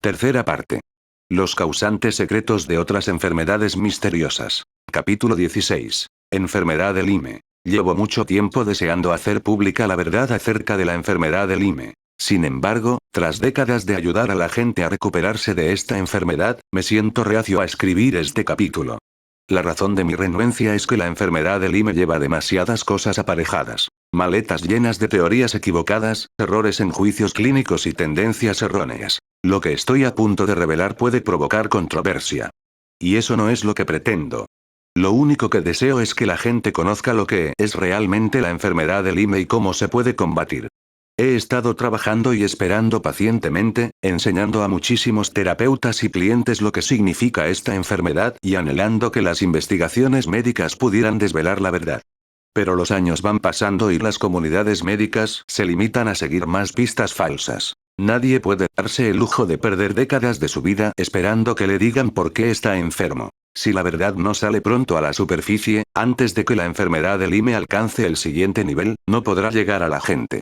Tercera parte. Los causantes secretos de otras enfermedades misteriosas. Capítulo 16. Enfermedad de Lyme. Llevo mucho tiempo deseando hacer pública la verdad acerca de la enfermedad de Lyme. Sin embargo, tras décadas de ayudar a la gente a recuperarse de esta enfermedad, me siento reacio a escribir este capítulo. La razón de mi renuencia es que la enfermedad de Lyme lleva demasiadas cosas aparejadas. Maletas llenas de teorías equivocadas, errores en juicios clínicos y tendencias erróneas. Lo que estoy a punto de revelar puede provocar controversia. Y eso no es lo que pretendo. Lo único que deseo es que la gente conozca lo que es realmente la enfermedad de Lyme y cómo se puede combatir. He estado trabajando y esperando pacientemente, enseñando a muchísimos terapeutas y clientes lo que significa esta enfermedad y anhelando que las investigaciones médicas pudieran desvelar la verdad. Pero los años van pasando y las comunidades médicas se limitan a seguir más pistas falsas. Nadie puede darse el lujo de perder décadas de su vida esperando que le digan por qué está enfermo. Si la verdad no sale pronto a la superficie, antes de que la enfermedad de Lyme alcance el siguiente nivel, no podrá llegar a la gente.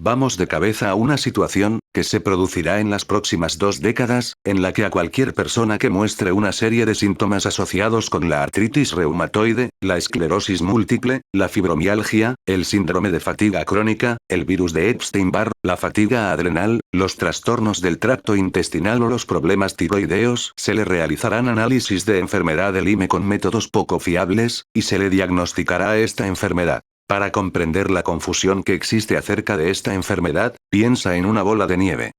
Vamos de cabeza a una situación, que se producirá en las próximas 2 décadas, en la que a cualquier persona que muestre una serie de síntomas asociados con la artritis reumatoide, la esclerosis múltiple, la fibromialgia, el síndrome de fatiga crónica, el virus de Epstein-Barr, la fatiga adrenal, los trastornos del tracto intestinal o los problemas tiroideos, se le realizarán análisis de enfermedad de Lyme con métodos poco fiables, y se le diagnosticará esta enfermedad. Para comprender la confusión que existe acerca de esta enfermedad, piensa en una bola de nieve.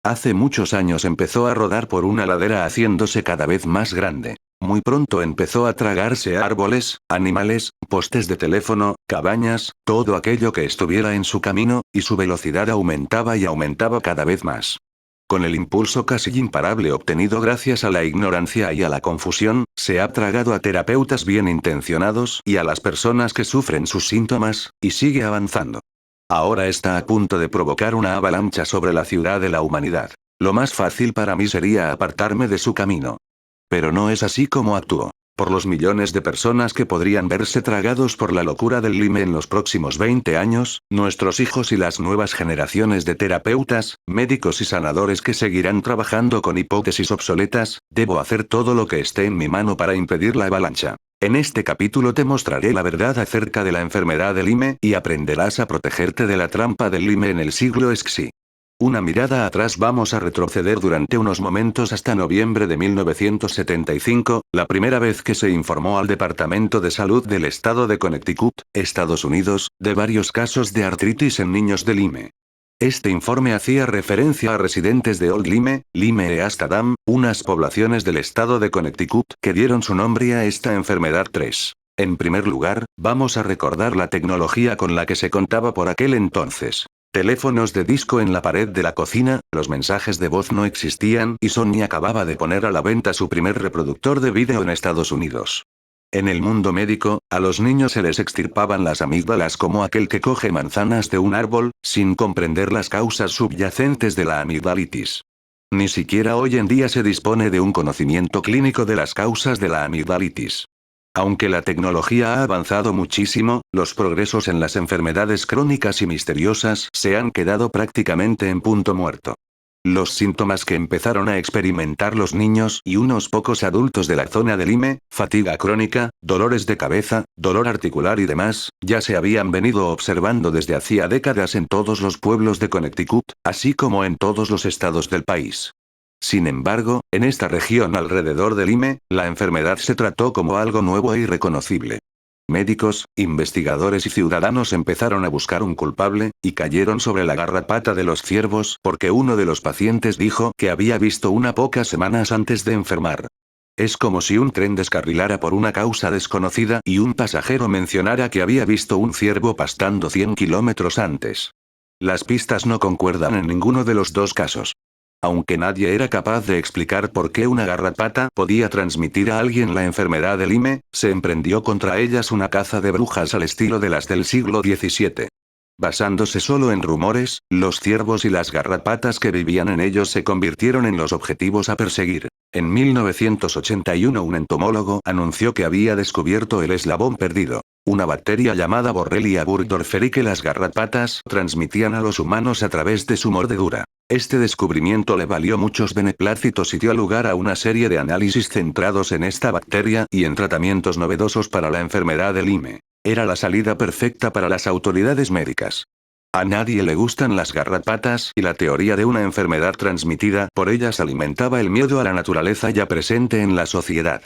Hace muchos años empezó a rodar por una ladera haciéndose cada vez más grande. Muy pronto empezó a tragarse árboles, animales, postes de teléfono, cabañas, todo aquello que estuviera en su camino, y su velocidad aumentaba y aumentaba cada vez más. Con el impulso casi imparable obtenido gracias a la ignorancia y a la confusión, se ha tragado a terapeutas bien intencionados y a las personas que sufren sus síntomas, y sigue avanzando. Ahora está a punto de provocar una avalancha sobre la ciudad de la humanidad. Lo más fácil para mí sería apartarme de su camino. Pero no es así como actúo. Por los millones de personas que podrían verse tragados por la locura del Lyme en los próximos 20 años, nuestros hijos y las nuevas generaciones de terapeutas, médicos y sanadores que seguirán trabajando con hipótesis obsoletas, debo hacer todo lo que esté en mi mano para impedir la avalancha. En este capítulo te mostraré la verdad acerca de la enfermedad de Lyme y aprenderás a protegerte de la trampa del Lyme en el siglo XXI. Una mirada atrás. Vamos a retroceder durante unos momentos hasta noviembre de 1975, la primera vez que se informó al Departamento de Salud del Estado de Connecticut, Estados Unidos, de varios casos de artritis en niños de Lyme. Este informe hacía referencia a residentes de Old Lyme, Lyme e Astadam, unas poblaciones del estado de Connecticut que dieron su nombre a esta enfermedad. 3. En primer lugar, vamos a recordar la tecnología con la que se contaba por aquel entonces. Teléfonos de disco en la pared de la cocina, los mensajes de voz no existían y Sony acababa de poner a la venta su primer reproductor de vídeo en Estados Unidos. En el mundo médico, a los niños se les extirpaban las amígdalas como aquel que coge manzanas de un árbol, sin comprender las causas subyacentes de la amigdalitis. Ni siquiera hoy en día se dispone de un conocimiento clínico de las causas de la amigdalitis. Aunque la tecnología ha avanzado muchísimo, los progresos en las enfermedades crónicas y misteriosas se han quedado prácticamente en punto muerto. Los síntomas que empezaron a experimentar los niños y unos pocos adultos de la zona de Lyme, fatiga crónica, dolores de cabeza, dolor articular y demás, ya se habían venido observando desde hacía décadas en todos los pueblos de Connecticut, así como en todos los estados del país. Sin embargo, en esta región alrededor de Lyme, la enfermedad se trató como algo nuevo e irreconocible. Médicos, investigadores y ciudadanos empezaron a buscar un culpable, y cayeron sobre la garrapata de los ciervos porque uno de los pacientes dijo que había visto una pocas semanas antes de enfermar. Es como si un tren descarrilara por una causa desconocida y un pasajero mencionara que había visto un ciervo pastando 100 kilómetros antes. Las pistas no concuerdan en ninguno de los dos casos. Aunque nadie era capaz de explicar por qué una garrapata podía transmitir a alguien la enfermedad de Lyme, se emprendió contra ellas una caza de brujas al estilo de las del siglo XVII. Basándose solo en rumores, los ciervos y las garrapatas que vivían en ellos se convirtieron en los objetivos a perseguir. En 1981 un entomólogo anunció que había descubierto el eslabón perdido, una bacteria llamada Borrelia burgdorferi que las garrapatas transmitían a los humanos a través de su mordedura. Este descubrimiento le valió muchos beneplácitos y dio lugar a una serie de análisis centrados en esta bacteria y en tratamientos novedosos para la enfermedad de Lyme. Era la salida perfecta para las autoridades médicas. A nadie le gustan las garrapatas y la teoría de una enfermedad transmitida por ellas alimentaba el miedo a la naturaleza ya presente en la sociedad.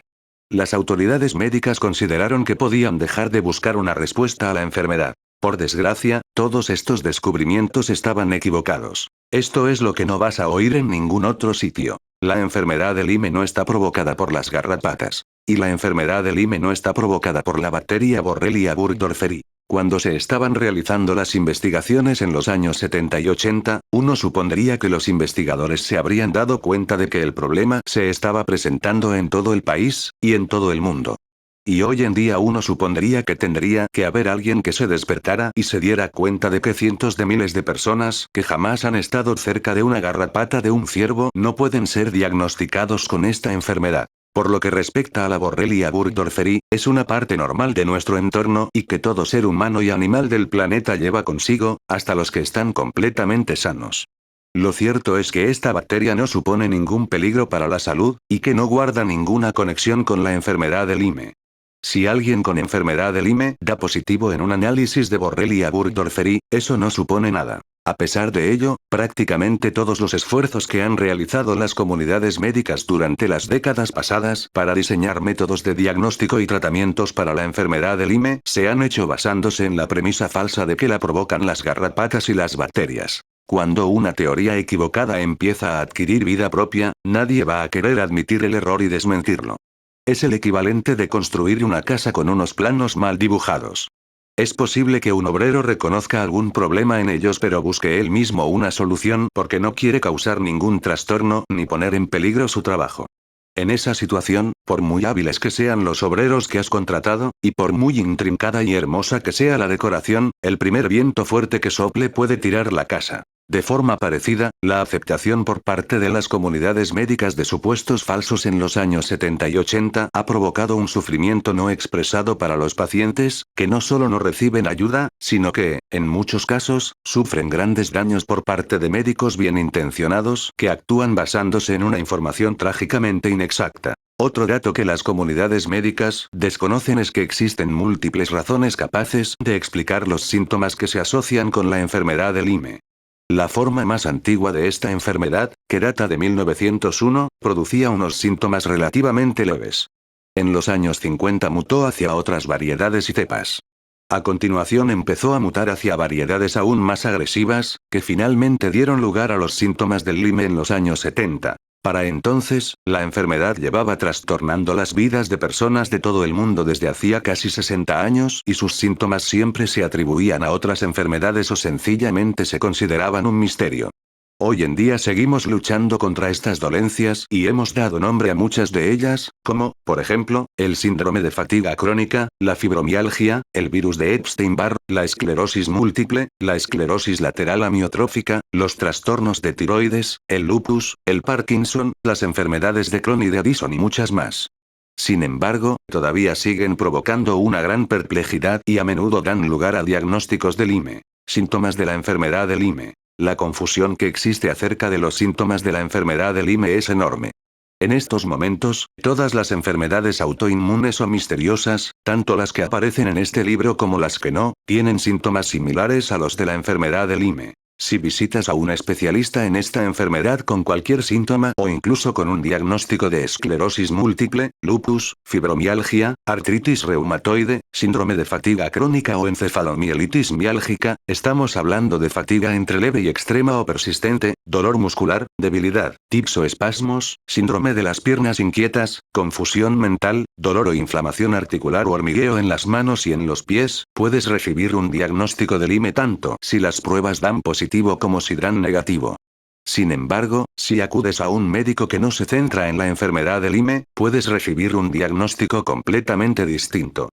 Las autoridades médicas consideraron que podían dejar de buscar una respuesta a la enfermedad. Por desgracia, todos estos descubrimientos estaban equivocados. Esto es lo que no vas a oír en ningún otro sitio. La enfermedad de Lyme no está provocada por las garrapatas. Y la enfermedad de Lyme no está provocada por la bacteria Borrelia burgdorferi. Cuando se estaban realizando las investigaciones en los años 70 y 80, uno supondría que los investigadores se habrían dado cuenta de que el problema se estaba presentando en todo el país, y en todo el mundo. Y hoy en día uno supondría que tendría que haber alguien que se despertara y se diera cuenta de que cientos de miles de personas que jamás han estado cerca de una garrapata de un ciervo no pueden ser diagnosticados con esta enfermedad. Por lo que respecta a la Borrelia burgdorferi, es una parte normal de nuestro entorno y que todo ser humano y animal del planeta lleva consigo, hasta los que están completamente sanos. Lo cierto es que esta bacteria no supone ningún peligro para la salud, y que no guarda ninguna conexión con la enfermedad de Lyme. Si alguien con enfermedad de Lyme da positivo en un análisis de Borrelia burgdorferi, eso no supone nada. A pesar de ello, prácticamente todos los esfuerzos que han realizado las comunidades médicas durante las décadas pasadas para diseñar métodos de diagnóstico y tratamientos para la enfermedad de Lyme se han hecho basándose en la premisa falsa de que la provocan las garrapatas y las bacterias. Cuando una teoría equivocada empieza a adquirir vida propia, nadie va a querer admitir el error y desmentirlo. Es el equivalente de construir una casa con unos planos mal dibujados. Es posible que un obrero reconozca algún problema en ellos pero busque él mismo una solución porque no quiere causar ningún trastorno ni poner en peligro su trabajo. En esa situación, por muy hábiles que sean los obreros que has contratado, y por muy intrincada y hermosa que sea la decoración, el primer viento fuerte que sople puede tirar la casa. De forma parecida, la aceptación por parte de las comunidades médicas de supuestos falsos en los años 70 y 80 ha provocado un sufrimiento no expresado para los pacientes, que no solo no reciben ayuda, sino que, en muchos casos, sufren grandes daños por parte de médicos bien intencionados que actúan basándose en una información trágicamente inexacta. Otro dato que las comunidades médicas desconocen es que existen múltiples razones capaces de explicar los síntomas que se asocian con la enfermedad de Lyme. La forma más antigua de esta enfermedad, que data de 1901, producía unos síntomas relativamente leves. En los años 50 mutó hacia otras variedades y cepas. A continuación empezó a mutar hacia variedades aún más agresivas, que finalmente dieron lugar a los síntomas del Lyme en los años 70. Para entonces, la enfermedad llevaba trastornando las vidas de personas de todo el mundo desde hacía casi 60 años y sus síntomas siempre se atribuían a otras enfermedades o sencillamente se consideraban un misterio. Hoy en día seguimos luchando contra estas dolencias y hemos dado nombre a muchas de ellas, como, por ejemplo, el síndrome de fatiga crónica, la fibromialgia, el virus de Epstein-Barr, la esclerosis múltiple, la esclerosis lateral amiotrófica, los trastornos de tiroides, el lupus, el Parkinson, las enfermedades de Crohn y de Addison y muchas más. Sin embargo, todavía siguen provocando una gran perplejidad y a menudo dan lugar a diagnósticos de Lyme. Síntomas de la enfermedad de Lyme. La confusión que existe acerca de los síntomas de la enfermedad de Lyme es enorme. En estos momentos, todas las enfermedades autoinmunes o misteriosas, tanto las que aparecen en este libro como las que no, tienen síntomas similares a los de la enfermedad de Lyme. Si visitas a un especialista en esta enfermedad con cualquier síntoma o incluso con un diagnóstico de esclerosis múltiple, lupus, fibromialgia, artritis reumatoide, síndrome de fatiga crónica o encefalomielitis miálgica, estamos hablando de fatiga entre leve y extrema o persistente, dolor muscular, debilidad, tics o espasmos, síndrome de las piernas inquietas, confusión mental, dolor o inflamación articular o hormigueo en las manos y en los pies, puedes recibir un diagnóstico de Lyme tanto si las pruebas dan positivo como si dan negativo. Sin embargo, si acudes a un médico que no se centra en la enfermedad de Lyme, puedes recibir un diagnóstico completamente distinto.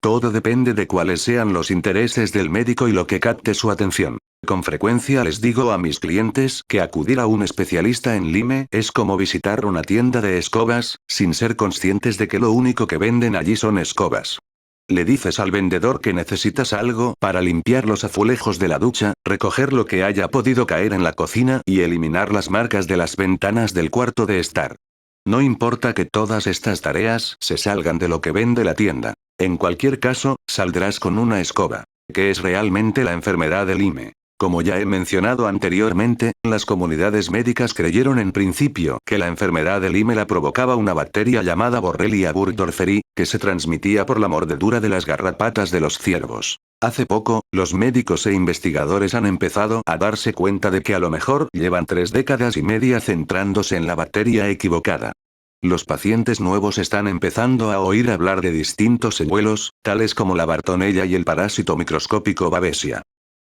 Todo depende de cuáles sean los intereses del médico y lo que capte su atención. Con frecuencia les digo a mis clientes que acudir a un especialista en Lyme es como visitar una tienda de escobas, sin ser conscientes de que lo único que venden allí son escobas. Le dices al vendedor que necesitas algo para limpiar los azulejos de la ducha, recoger lo que haya podido caer en la cocina y eliminar las marcas de las ventanas del cuarto de estar. No importa que todas estas tareas se salgan de lo que vende la tienda. En cualquier caso, saldrás con una escoba. ¿Qué es realmente la enfermedad de Lyme? Como ya he mencionado anteriormente, las comunidades médicas creyeron en principio que la enfermedad de Lyme la provocaba una bacteria llamada Borrelia burgdorferi, que se transmitía por la mordedura de las garrapatas de los ciervos. Hace poco, los médicos e investigadores han empezado a darse cuenta de que a lo mejor llevan 3 décadas y media centrándose en la bacteria equivocada. Los pacientes nuevos están empezando a oír hablar de distintos señuelos, tales como la bartonella y el parásito microscópico Babesia.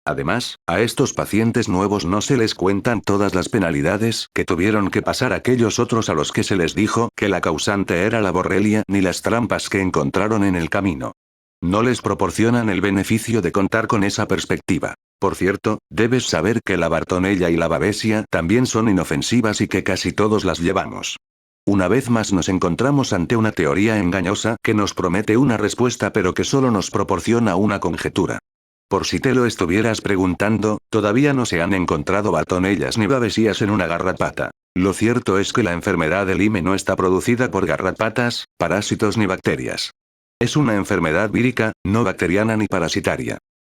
Además, a estos pacientes nuevos no se les cuentan todas las penalidades que tuvieron que pasar aquellos otros a los que se les dijo que la causante era la borrelia ni las trampas que encontraron en el camino. No les proporcionan el beneficio de contar con esa perspectiva. Por cierto, debes saber que la bartonella y la babesia también son inofensivas y que casi todos las llevamos. Una vez más nos encontramos ante una teoría engañosa que nos promete una respuesta pero que solo nos proporciona una conjetura. Por si te lo estuvieras preguntando, todavía no se han encontrado bartonellas ni babesias en una garrapata. Lo cierto es que la enfermedad de Lyme no está producida por garrapatas, parásitos ni bacterias. Es una enfermedad vírica, no bacteriana ni parasitaria.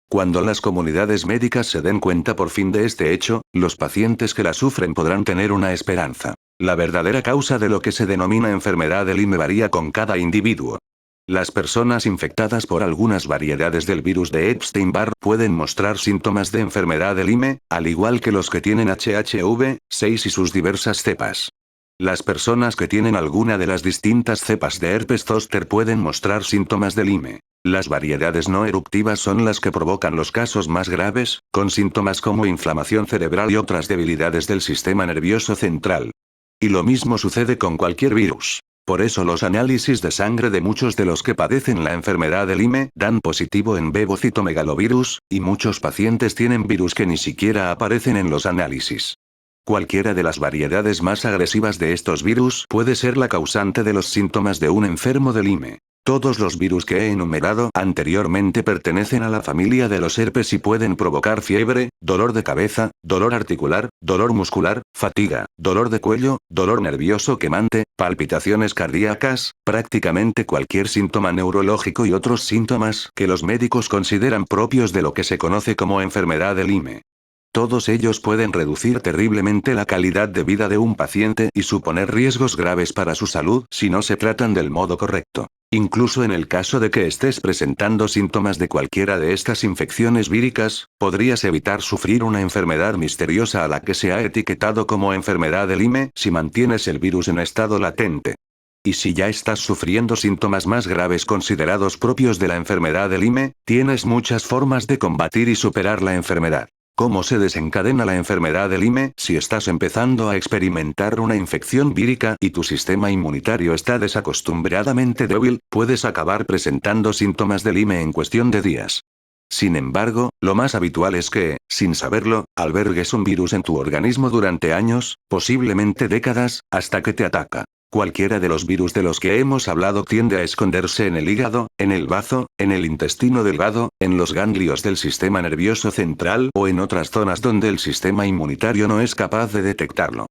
Cuando las comunidades médicas se den cuenta por fin de este hecho, los pacientes que la sufren podrán tener una esperanza. La verdadera causa de lo que se denomina enfermedad de Lyme varía con cada individuo. Las personas infectadas por algunas variedades del virus de Epstein-Barr pueden mostrar síntomas de enfermedad de Lyme, al igual que los que tienen HHV6 y sus diversas cepas. Las personas que tienen alguna de las distintas cepas de herpes zóster pueden mostrar síntomas de Lyme. Las variedades no eruptivas son las que provocan los casos más graves, con síntomas como inflamación cerebral y otras debilidades del sistema nervioso central. Y lo mismo sucede con cualquier virus. Por eso los análisis de sangre de muchos de los que padecen la enfermedad de Lyme dan positivo en bebocitomegalovirus, y muchos pacientes tienen virus que ni siquiera aparecen en los análisis. Cualquiera de las variedades más agresivas de estos virus puede ser la causante de los síntomas de un enfermo de Lyme. Todos los virus que he enumerado anteriormente pertenecen a la familia de los herpes y pueden provocar fiebre, dolor de cabeza, dolor articular, dolor muscular, fatiga, dolor de cuello, dolor nervioso quemante, palpitaciones cardíacas, prácticamente cualquier síntoma neurológico y otros síntomas que los médicos consideran propios de lo que se conoce como enfermedad de Lyme. Todos ellos pueden reducir terriblemente la calidad de vida de un paciente y suponer riesgos graves para su salud si no se tratan del modo correcto. Incluso en el caso de que estés presentando síntomas de cualquiera de estas infecciones víricas, podrías evitar sufrir una enfermedad misteriosa a la que se ha etiquetado como enfermedad de Lyme si mantienes el virus en estado latente. Y si ya estás sufriendo síntomas más graves considerados propios de la enfermedad de Lyme, tienes muchas formas de combatir y superar la enfermedad. ¿Cómo se desencadena la enfermedad de Lyme? Si estás empezando a experimentar una infección vírica y tu sistema inmunitario está desacostumbradamente débil, puedes acabar presentando síntomas de Lyme en cuestión de días. Sin embargo, lo más habitual es que, sin saberlo, albergues un virus en tu organismo durante años, posiblemente décadas, hasta que te ataca. Cualquiera de los virus de los que hemos hablado tiende a esconderse en el hígado, en el bazo, en el intestino delgado, en los ganglios del sistema nervioso central o en otras zonas donde el sistema inmunitario no es capaz de detectarlo.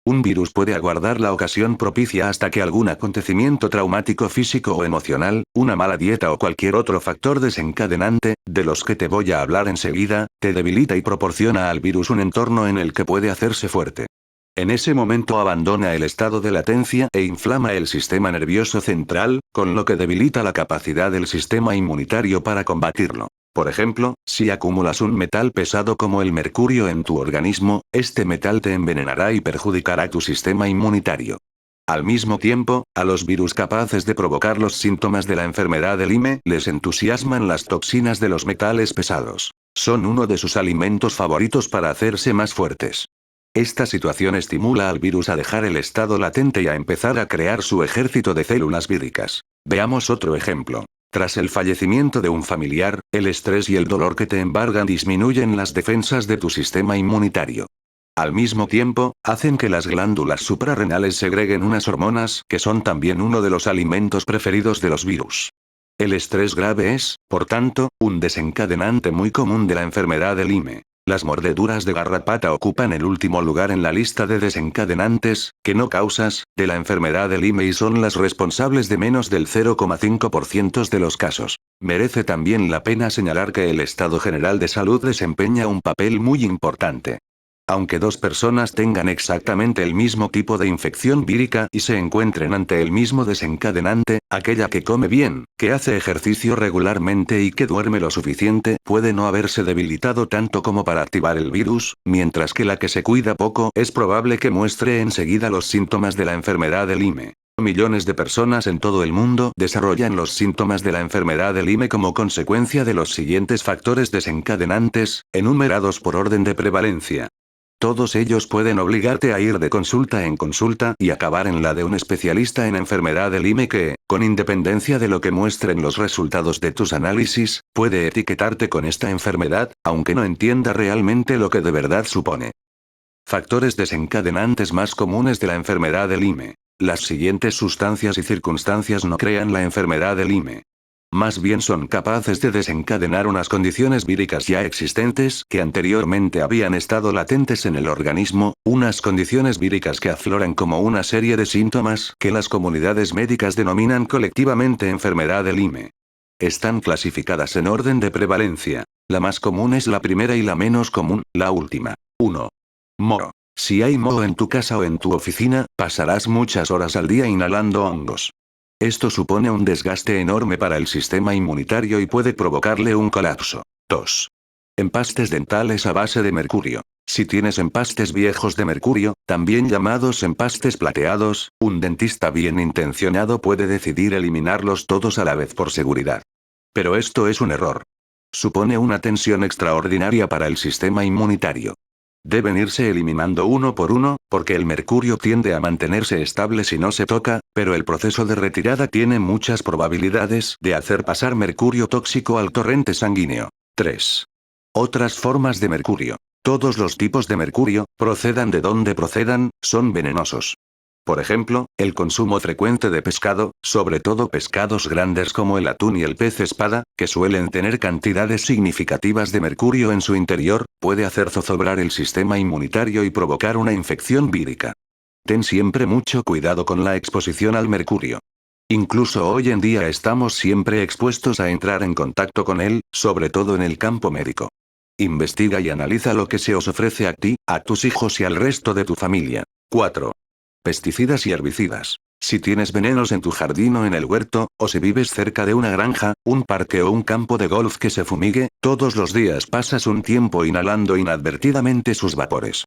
Un virus puede aguardar la ocasión propicia hasta que algún acontecimiento traumático físico o emocional, una mala dieta o cualquier otro factor desencadenante, de los que te voy a hablar enseguida, te debilita y proporciona al virus un entorno en el que puede hacerse fuerte. En ese momento abandona el estado de latencia e inflama el sistema nervioso central, con lo que debilita la capacidad del sistema inmunitario para combatirlo. Por ejemplo, si acumulas un metal pesado como el mercurio en tu organismo, este metal te envenenará y perjudicará tu sistema inmunitario. Al mismo tiempo, a los virus capaces de provocar los síntomas de la enfermedad de Lyme les entusiasman las toxinas de los metales pesados. Son uno de sus alimentos favoritos para hacerse más fuertes. Esta situación estimula al virus a dejar el estado latente y a empezar a crear su ejército de células víricas. Veamos otro ejemplo. Tras el fallecimiento de un familiar, el estrés y el dolor que te embargan disminuyen las defensas de tu sistema inmunitario. Al mismo tiempo, hacen que las glándulas suprarrenales segreguen unas hormonas que son también uno de los alimentos preferidos de los virus. El estrés grave es, por tanto, un desencadenante muy común de la enfermedad de Lyme. Las mordeduras de garrapata ocupan el último lugar en la lista de desencadenantes, que no causas, de la enfermedad de Lyme y son las responsables de menos del 0,5% de los casos. Merece también la pena señalar que el estado general de salud desempeña un papel muy importante. Aunque dos personas tengan exactamente el mismo tipo de infección vírica y se encuentren ante el mismo desencadenante, aquella que come bien, que hace ejercicio regularmente y que duerme lo suficiente puede no haberse debilitado tanto como para activar el virus, mientras que la que se cuida poco es probable que muestre enseguida los síntomas de la enfermedad de Lyme. Millones de personas en todo el mundo desarrollan los síntomas de la enfermedad de Lyme como consecuencia de los siguientes factores desencadenantes, enumerados por orden de prevalencia. Todos ellos pueden obligarte a ir de consulta en consulta y acabar en la de un especialista en enfermedad de Lyme que, con independencia de lo que muestren los resultados de tus análisis, puede etiquetarte con esta enfermedad, aunque no entienda realmente lo que de verdad supone. Factores desencadenantes más comunes de la enfermedad de Lyme. Las siguientes sustancias y circunstancias no crean la enfermedad de Lyme. Más bien son capaces de desencadenar unas condiciones víricas ya existentes que anteriormente habían estado latentes en el organismo, unas condiciones víricas que afloran como una serie de síntomas que las comunidades médicas denominan colectivamente enfermedad de Lyme. Están clasificadas en orden de prevalencia. La más común es la primera y la menos común, la última. 1. Moho. Si hay moho en tu casa o en tu oficina, pasarás muchas horas al día inhalando hongos. Esto supone un desgaste enorme para el sistema inmunitario y puede provocarle un colapso. 2. Empastes dentales a base de mercurio. Si tienes empastes viejos de mercurio, también llamados empastes plateados, un dentista bien intencionado puede decidir eliminarlos todos a la vez por seguridad. Pero esto es un error. Supone una tensión extraordinaria para el sistema inmunitario. Deben irse eliminando uno por uno, porque el mercurio tiende a mantenerse estable si no se toca, pero el proceso de retirada tiene muchas probabilidades de hacer pasar mercurio tóxico al torrente sanguíneo. 3. Otras formas de mercurio. Todos los tipos de mercurio, procedan de donde procedan, son venenosos. Por ejemplo, el consumo frecuente de pescado, sobre todo pescados grandes como el atún y el pez espada, que suelen tener cantidades significativas de mercurio en su interior, puede hacer zozobrar el sistema inmunitario y provocar una infección vírica. Ten siempre mucho cuidado con la exposición al mercurio. Incluso hoy en día estamos siempre expuestos a entrar en contacto con él, sobre todo en el campo médico. Investiga y analiza lo que se os ofrece a ti, a tus hijos y al resto de tu familia. 4. Pesticidas y herbicidas. Si tienes venenos en tu jardín o en el huerto, o si vives cerca de una granja, un parque o un campo de golf que se fumigue, todos los días pasas un tiempo inhalando inadvertidamente sus vapores.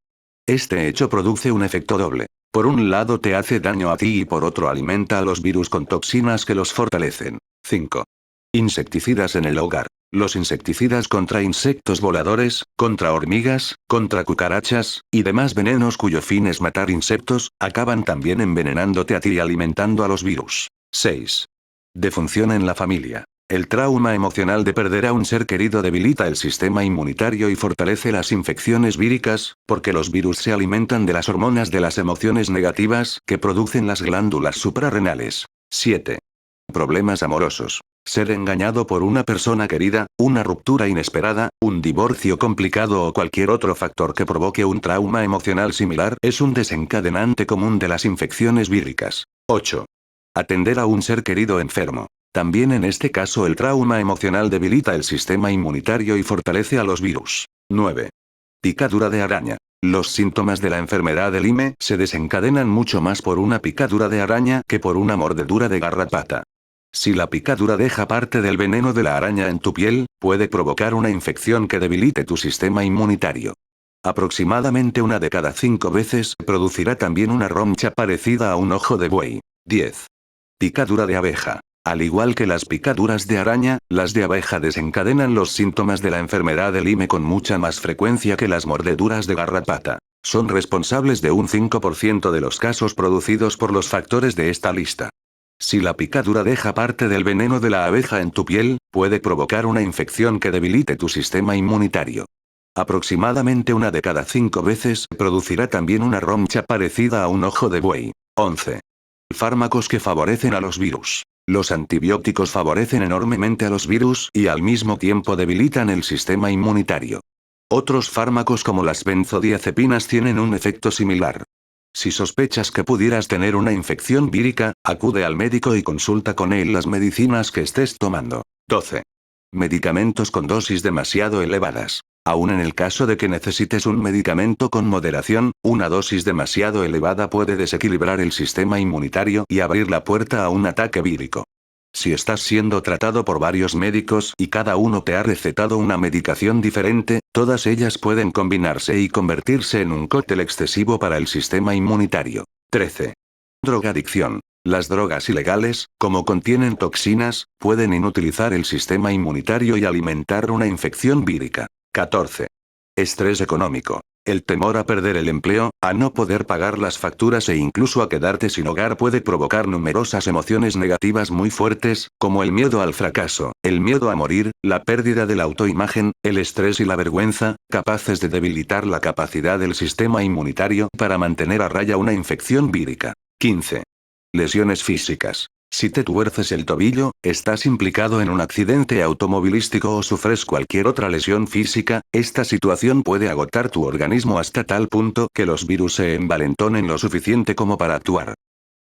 Este hecho produce un efecto doble. Por un lado te hace daño a ti y por otro alimenta a los virus con toxinas que los fortalecen. 5. Insecticidas en el hogar. Los insecticidas contra insectos voladores, contra hormigas, contra cucarachas, y demás venenos cuyo fin es matar insectos, acaban también envenenándote a ti y alimentando a los virus. 6. Defunción en la familia. El trauma emocional de perder a un ser querido debilita el sistema inmunitario y fortalece las infecciones víricas, porque los virus se alimentan de las hormonas de las emociones negativas que producen las glándulas suprarrenales. 7. Problemas amorosos. Ser engañado por una persona querida, una ruptura inesperada, un divorcio complicado o cualquier otro factor que provoque un trauma emocional similar es un desencadenante común de las infecciones víricas. 8. Atender a un ser querido enfermo. También en este caso el trauma emocional debilita el sistema inmunitario y fortalece a los virus. 9. Picadura de araña. Los síntomas de la enfermedad de Lyme se desencadenan mucho más por una picadura de araña que por una mordedura de garrapata. Si la picadura deja parte del veneno de la araña en tu piel, puede provocar una infección que debilite tu sistema inmunitario. Aproximadamente una de cada 5 veces producirá también una roncha parecida a un ojo de buey. 10. Picadura de abeja. Al igual que las picaduras de araña, las de abeja desencadenan los síntomas de la enfermedad de Lyme con mucha más frecuencia que las mordeduras de garrapata. Son responsables de un 5% de los casos producidos por los factores de esta lista. Si la picadura deja parte del veneno de la abeja en tu piel, puede provocar una infección que debilite tu sistema inmunitario. Aproximadamente una de cada 5 veces producirá también una roncha parecida a un ojo de buey. 11. Fármacos que favorecen a los virus. Los antibióticos favorecen enormemente a los virus y al mismo tiempo debilitan el sistema inmunitario. Otros fármacos como las benzodiazepinas tienen un efecto similar. Si sospechas que pudieras tener una infección vírica, acude al médico y consulta con él las medicinas que estés tomando. 12. Medicamentos con dosis demasiado elevadas. Aún en el caso de que necesites un medicamento con moderación, una dosis demasiado elevada puede desequilibrar el sistema inmunitario y abrir la puerta a un ataque vírico. Si estás siendo tratado por varios médicos y cada uno te ha recetado una medicación diferente, todas ellas pueden combinarse y convertirse en un cóctel excesivo para el sistema inmunitario. 13. Drogadicción. Las drogas ilegales, como contienen toxinas, pueden inutilizar el sistema inmunitario y alimentar una infección vírica. 14. Estrés económico. El temor a perder el empleo, a no poder pagar las facturas e incluso a quedarte sin hogar puede provocar numerosas emociones negativas muy fuertes, como el miedo al fracaso, el miedo a morir, la pérdida de la autoimagen, el estrés y la vergüenza, capaces de debilitar la capacidad del sistema inmunitario para mantener a raya una infección vírica. 15. Lesiones físicas. Si te tuerces el tobillo, estás implicado en un accidente automovilístico o sufres cualquier otra lesión física, esta situación puede agotar tu organismo hasta tal punto que los virus se envalentonen lo suficiente como para actuar.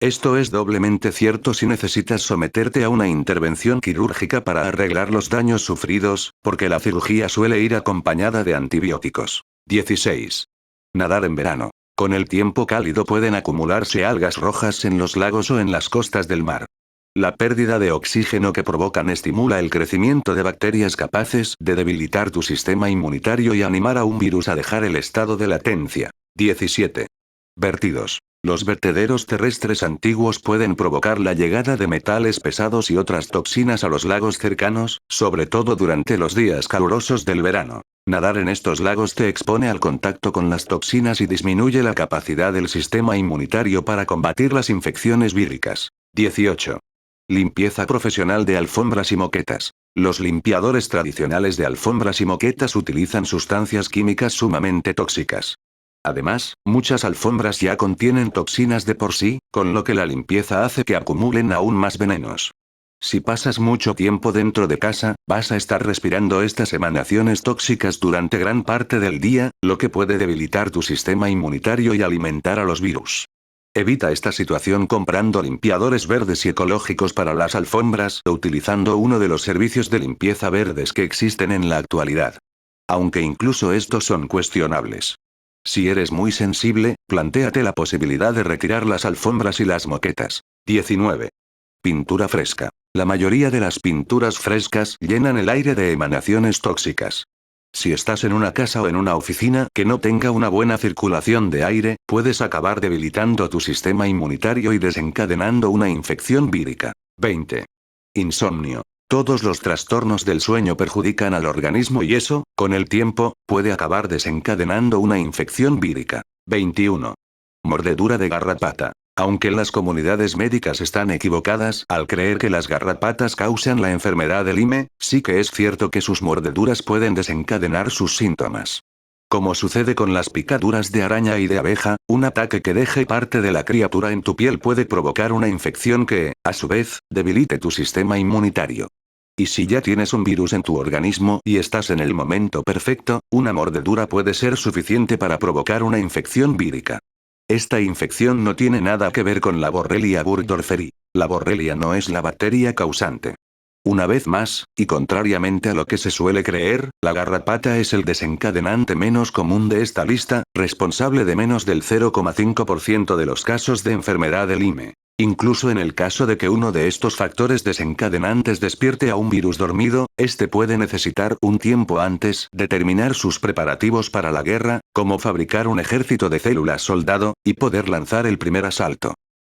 Esto es doblemente cierto si necesitas someterte a una intervención quirúrgica para arreglar los daños sufridos, porque la cirugía suele ir acompañada de antibióticos. 16. Nadar en verano. Con el tiempo cálido pueden acumularse algas rojas en los lagos o en las costas del mar. La pérdida de oxígeno que provocan estimula el crecimiento de bacterias capaces de debilitar tu sistema inmunitario y animar a un virus a dejar el estado de latencia. 17. Vertidos. Los vertederos terrestres antiguos pueden provocar la llegada de metales pesados y otras toxinas a los lagos cercanos, sobre todo durante los días calurosos del verano. Nadar en estos lagos te expone al contacto con las toxinas y disminuye la capacidad del sistema inmunitario para combatir las infecciones víricas. 18. Limpieza profesional de alfombras y moquetas. Los limpiadores tradicionales de alfombras y moquetas utilizan sustancias químicas sumamente tóxicas. Además, muchas alfombras ya contienen toxinas de por sí, con lo que la limpieza hace que acumulen aún más venenos. Si pasas mucho tiempo dentro de casa, vas a estar respirando estas emanaciones tóxicas durante gran parte del día, lo que puede debilitar tu sistema inmunitario y alimentar a los virus. Evita esta situación comprando limpiadores verdes y ecológicos para las alfombras o utilizando uno de los servicios de limpieza verdes que existen en la actualidad. Aunque incluso estos son cuestionables. Si eres muy sensible, plantéate la posibilidad de retirar las alfombras y las moquetas. 19. Pintura fresca. La mayoría de las pinturas frescas llenan el aire de emanaciones tóxicas. Si estás en una casa o en una oficina que no tenga una buena circulación de aire, puedes acabar debilitando tu sistema inmunitario y desencadenando una infección vírica. 20. Insomnio. Todos los trastornos del sueño perjudican al organismo y eso, con el tiempo, puede acabar desencadenando una infección vírica. 21. Mordedura de garrapata. Aunque las comunidades médicas están equivocadas al creer que las garrapatas causan la enfermedad de Lyme, sí que es cierto que sus mordeduras pueden desencadenar sus síntomas. Como sucede con las picaduras de araña y de abeja, un ataque que deje parte de la criatura en tu piel puede provocar una infección que, a su vez, debilite tu sistema inmunitario. Y si ya tienes un virus en tu organismo y estás en el momento perfecto, una mordedura puede ser suficiente para provocar una infección vírica. Esta infección no tiene nada que ver con la Borrelia burgdorferi. La Borrelia no es la bacteria causante. Una vez más, y contrariamente a lo que se suele creer, la garrapata es el desencadenante menos común de esta lista, responsable de menos del 0,5% de los casos de enfermedad de Lyme. Incluso en el caso de que uno de estos factores desencadenantes despierte a un virus dormido, este puede necesitar un tiempo antes de terminar sus preparativos para la guerra, como fabricar un ejército de células soldado, y poder lanzar el primer asalto.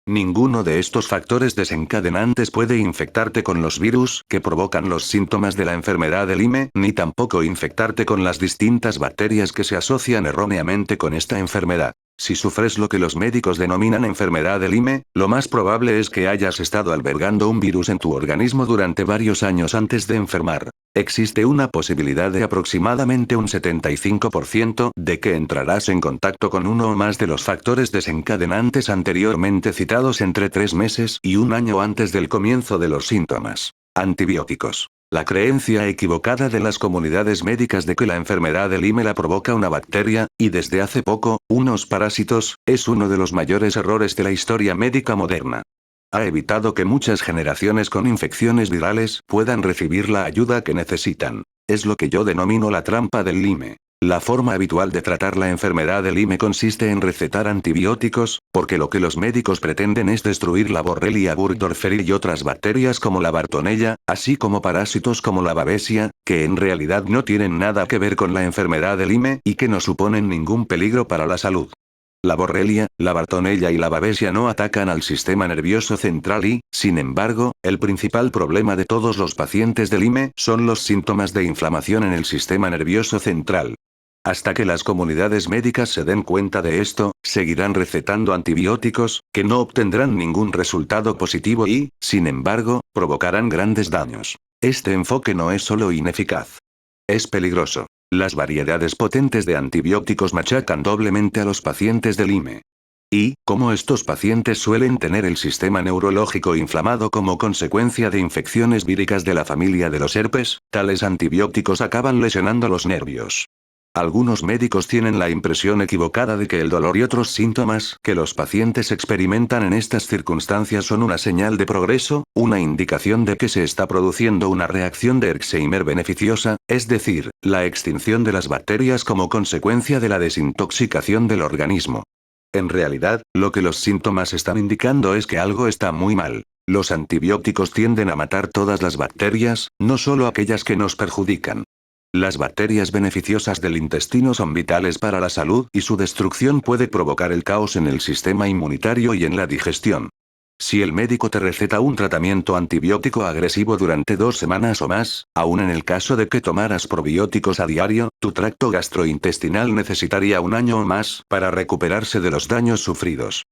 Ninguno de estos factores desencadenantes puede infectarte con los virus que provocan los síntomas de la enfermedad de Lyme, ni tampoco infectarte con las distintas bacterias que se asocian erróneamente con esta enfermedad. Si sufres lo que los médicos denominan enfermedad de Lyme, lo más probable es que hayas estado albergando un virus en tu organismo durante varios años antes de enfermar. Existe una posibilidad de aproximadamente un 75% de que entrarás en contacto con uno o más de los factores desencadenantes anteriormente citados entre 3 meses y un año antes del comienzo de los síntomas. Antibióticos. La creencia equivocada de las comunidades médicas de que la enfermedad de Lyme la provoca una bacteria, y desde hace poco, unos parásitos, es uno de los mayores errores de la historia médica moderna. Ha evitado que muchas generaciones con infecciones virales puedan recibir la ayuda que necesitan. Es lo que yo denomino la trampa del Lyme. La forma habitual de tratar la enfermedad de Lyme consiste en recetar antibióticos, porque lo que los médicos pretenden es destruir la Borrelia burgdorferi y otras bacterias como la Bartonella, así como parásitos como la Babesia, que en realidad no tienen nada que ver con la enfermedad de Lyme y que no suponen ningún peligro para la salud. La Borrelia, la Bartonella y la Babesia no atacan al sistema nervioso central y, sin embargo, el principal problema de todos los pacientes de Lyme son los síntomas de inflamación en el sistema nervioso central. Hasta que las comunidades médicas se den cuenta de esto, seguirán recetando antibióticos, que no obtendrán ningún resultado positivo y, sin embargo, provocarán grandes daños. Este enfoque no es solo ineficaz. Es peligroso. Las variedades potentes de antibióticos machacan doblemente a los pacientes de Lyme. Y, como estos pacientes suelen tener el sistema neurológico inflamado como consecuencia de infecciones víricas de la familia de los herpes, tales antibióticos acaban lesionando los nervios. Algunos médicos tienen la impresión equivocada de que el dolor y otros síntomas que los pacientes experimentan en estas circunstancias son una señal de progreso, una indicación de que se está produciendo una reacción de Alzheimer beneficiosa, es decir, la extinción de las bacterias como consecuencia de la desintoxicación del organismo. En realidad, lo que los síntomas están indicando es que algo está muy mal. Los antibióticos tienden a matar todas las bacterias, no solo aquellas que nos perjudican. Las bacterias beneficiosas del intestino son vitales para la salud y su destrucción puede provocar el caos en el sistema inmunitario y en la digestión. Si el médico te receta un tratamiento antibiótico agresivo durante 2 semanas o más, aun en el caso de que tomaras probióticos a diario, tu tracto gastrointestinal necesitaría un año o más para recuperarse de los daños sufridos.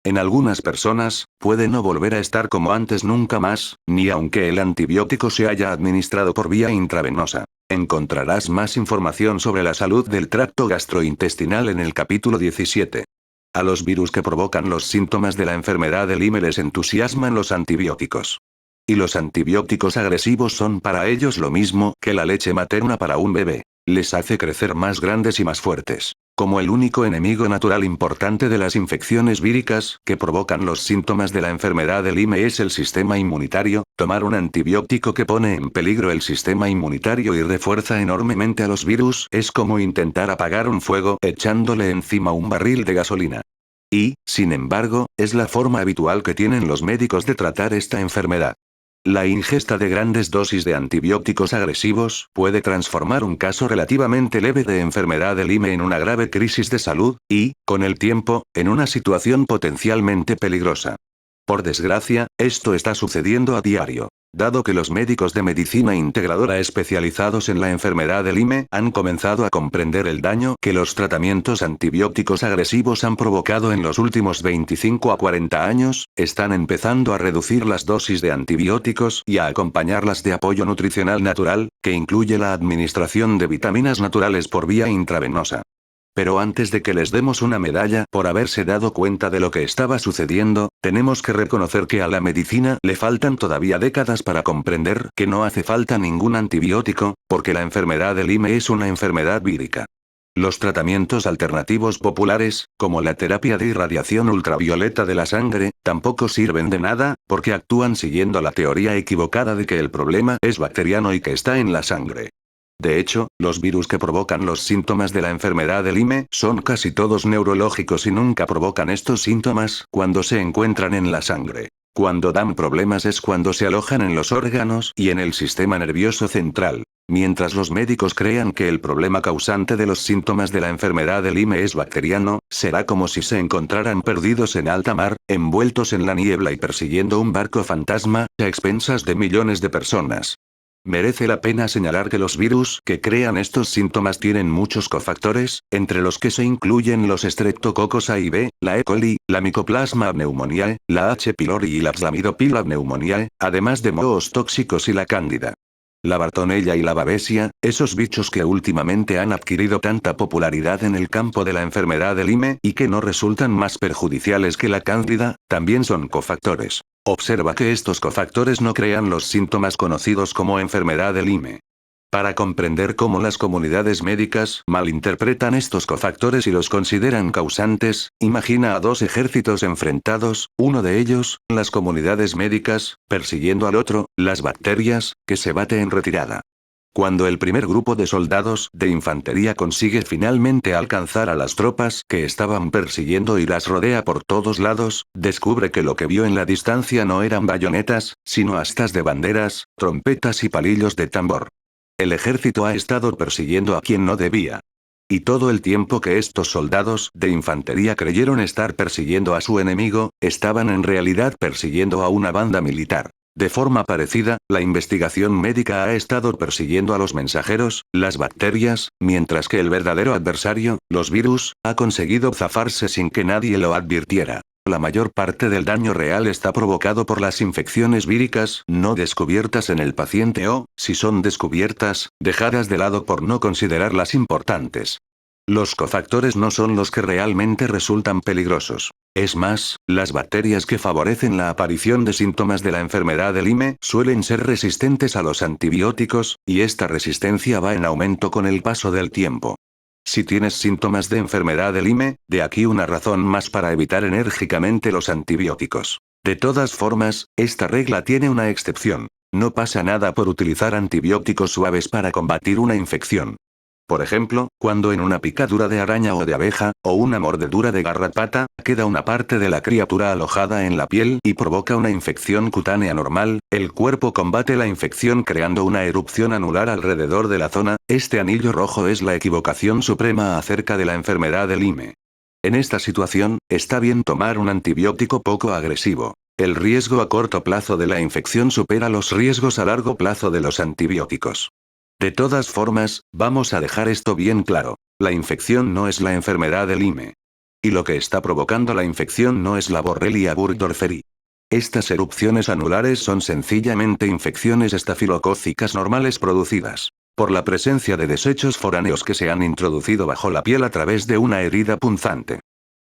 En algunas personas, puede no volver a estar como antes nunca más, ni aunque el antibiótico se haya administrado por vía intravenosa. Encontrarás más información sobre la salud del tracto gastrointestinal en el capítulo 17. A los virus que provocan los síntomas de la enfermedad de Lyme les entusiasman los antibióticos. Y los antibióticos agresivos son para ellos lo mismo que la leche materna para un bebé. Les hace crecer más grandes y más fuertes. Como el único enemigo natural importante de las infecciones víricas que provocan los síntomas de la enfermedad de Lyme es el sistema inmunitario, tomar un antibiótico que pone en peligro el sistema inmunitario y refuerza enormemente a los virus es como intentar apagar un fuego echándole encima un barril de gasolina. Y, sin embargo, es la forma habitual que tienen los médicos de tratar esta enfermedad. La ingesta de grandes dosis de antibióticos agresivos puede transformar un caso relativamente leve de enfermedad de Lyme en una grave crisis de salud, y, con el tiempo, en una situación potencialmente peligrosa. Por desgracia, esto está sucediendo a diario. Dado que los médicos de medicina integradora especializados en la enfermedad de Lyme han comenzado a comprender el daño que los tratamientos antibióticos agresivos han provocado en los últimos 25 a 40 años, están empezando a reducir las dosis de antibióticos y a acompañarlas de apoyo nutricional natural, que incluye la administración de vitaminas naturales por vía intravenosa. Pero antes de que les demos una medalla por haberse dado cuenta de lo que estaba sucediendo, tenemos que reconocer que a la medicina le faltan todavía décadas para comprender que no hace falta ningún antibiótico, porque la enfermedad de Lyme es una enfermedad vírica. Los tratamientos alternativos populares, como la terapia de irradiación ultravioleta de la sangre, tampoco sirven de nada, porque actúan siguiendo la teoría equivocada de que el problema es bacteriano y que está en la sangre. De hecho, los virus que provocan los síntomas de la enfermedad de Lyme son casi todos neurológicos y nunca provocan estos síntomas cuando se encuentran en la sangre. Cuando dan problemas es cuando se alojan en los órganos y en el sistema nervioso central. Mientras los médicos crean que el problema causante de los síntomas de la enfermedad de Lyme es bacteriano, será como si se encontraran perdidos en alta mar, envueltos en la niebla y persiguiendo un barco fantasma, a expensas de millones de personas. Merece la pena señalar que los virus que crean estos síntomas tienen muchos cofactores, entre los que se incluyen los Streptococcus A y B, la E. coli, la Mycoplasma pneumoniae, la H. pylori y la Plasmidopila pneumoniae, además de mohos tóxicos y la cándida. La Bartonella y la Babesia, esos bichos que últimamente han adquirido tanta popularidad en el campo de la enfermedad de Lyme y que no resultan más perjudiciales que la cándida, también son cofactores. Observa que estos cofactores no crean los síntomas conocidos como enfermedad de Lyme. Para comprender cómo las comunidades médicas malinterpretan estos cofactores y los consideran causantes, imagina a dos ejércitos enfrentados, uno de ellos, las comunidades médicas, persiguiendo al otro, las bacterias, que se bate en retirada. Cuando el primer grupo de soldados de infantería consigue finalmente alcanzar a las tropas que estaban persiguiendo y las rodea por todos lados, descubre que lo que vio en la distancia no eran bayonetas, sino astas de banderas, trompetas y palillos de tambor. El ejército ha estado persiguiendo a quien no debía. Y todo el tiempo que estos soldados de infantería creyeron estar persiguiendo a su enemigo, estaban en realidad persiguiendo a una banda militar. De forma parecida, la investigación médica ha estado persiguiendo a los mensajeros, las bacterias, mientras que el verdadero adversario, los virus, ha conseguido zafarse sin que nadie lo advirtiera. La mayor parte del daño real está provocado por las infecciones víricas no descubiertas en el paciente o, si son descubiertas, dejadas de lado por no considerarlas importantes. Los cofactores no son los que realmente resultan peligrosos. Es más, las bacterias que favorecen la aparición de síntomas de la enfermedad de Lyme suelen ser resistentes a los antibióticos, y esta resistencia va en aumento con el paso del tiempo. Si tienes síntomas de enfermedad de Lyme, de aquí una razón más para evitar enérgicamente los antibióticos. De todas formas, esta regla tiene una excepción. No pasa nada por utilizar antibióticos suaves para combatir una infección. Por ejemplo, cuando en una picadura de araña o de abeja, o una mordedura de garrapata, queda una parte de la criatura alojada en la piel y provoca una infección cutánea normal, el cuerpo combate la infección creando una erupción anular alrededor de la zona. Este anillo rojo es la equivocación suprema acerca de la enfermedad de Lyme. En esta situación, está bien tomar un antibiótico poco agresivo. El riesgo a corto plazo de la infección supera los riesgos a largo plazo de los antibióticos. De todas formas, vamos a dejar esto bien claro. La infección no es la enfermedad de Lyme. Y lo que está provocando la infección no es la Borrelia burgdorferi. Estas erupciones anulares son sencillamente infecciones estafilocócicas normales producidas por la presencia de desechos foráneos que se han introducido bajo la piel a través de una herida punzante.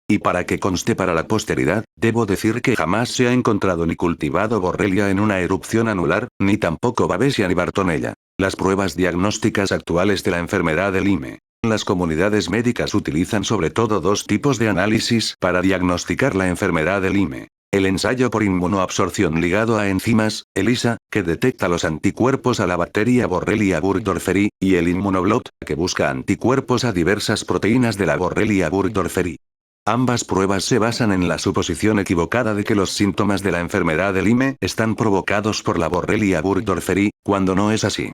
Y para que conste para la posteridad, debo decir que jamás se ha encontrado ni cultivado Borrelia en una erupción anular, ni tampoco Babesia ni Bartonella. Las pruebas diagnósticas actuales de la enfermedad de Lyme. Las comunidades médicas utilizan sobre todo dos tipos de análisis para diagnosticar la enfermedad de Lyme. El ensayo por inmunoabsorción ligado a enzimas, ELISA, que detecta los anticuerpos a la bacteria Borrelia burgdorferi, y el Immunoblot, que busca anticuerpos a diversas proteínas de la Borrelia burgdorferi. Ambas pruebas se basan en la suposición equivocada de que los síntomas de la enfermedad de Lyme están provocados por la Borrelia burgdorferi, cuando no es así.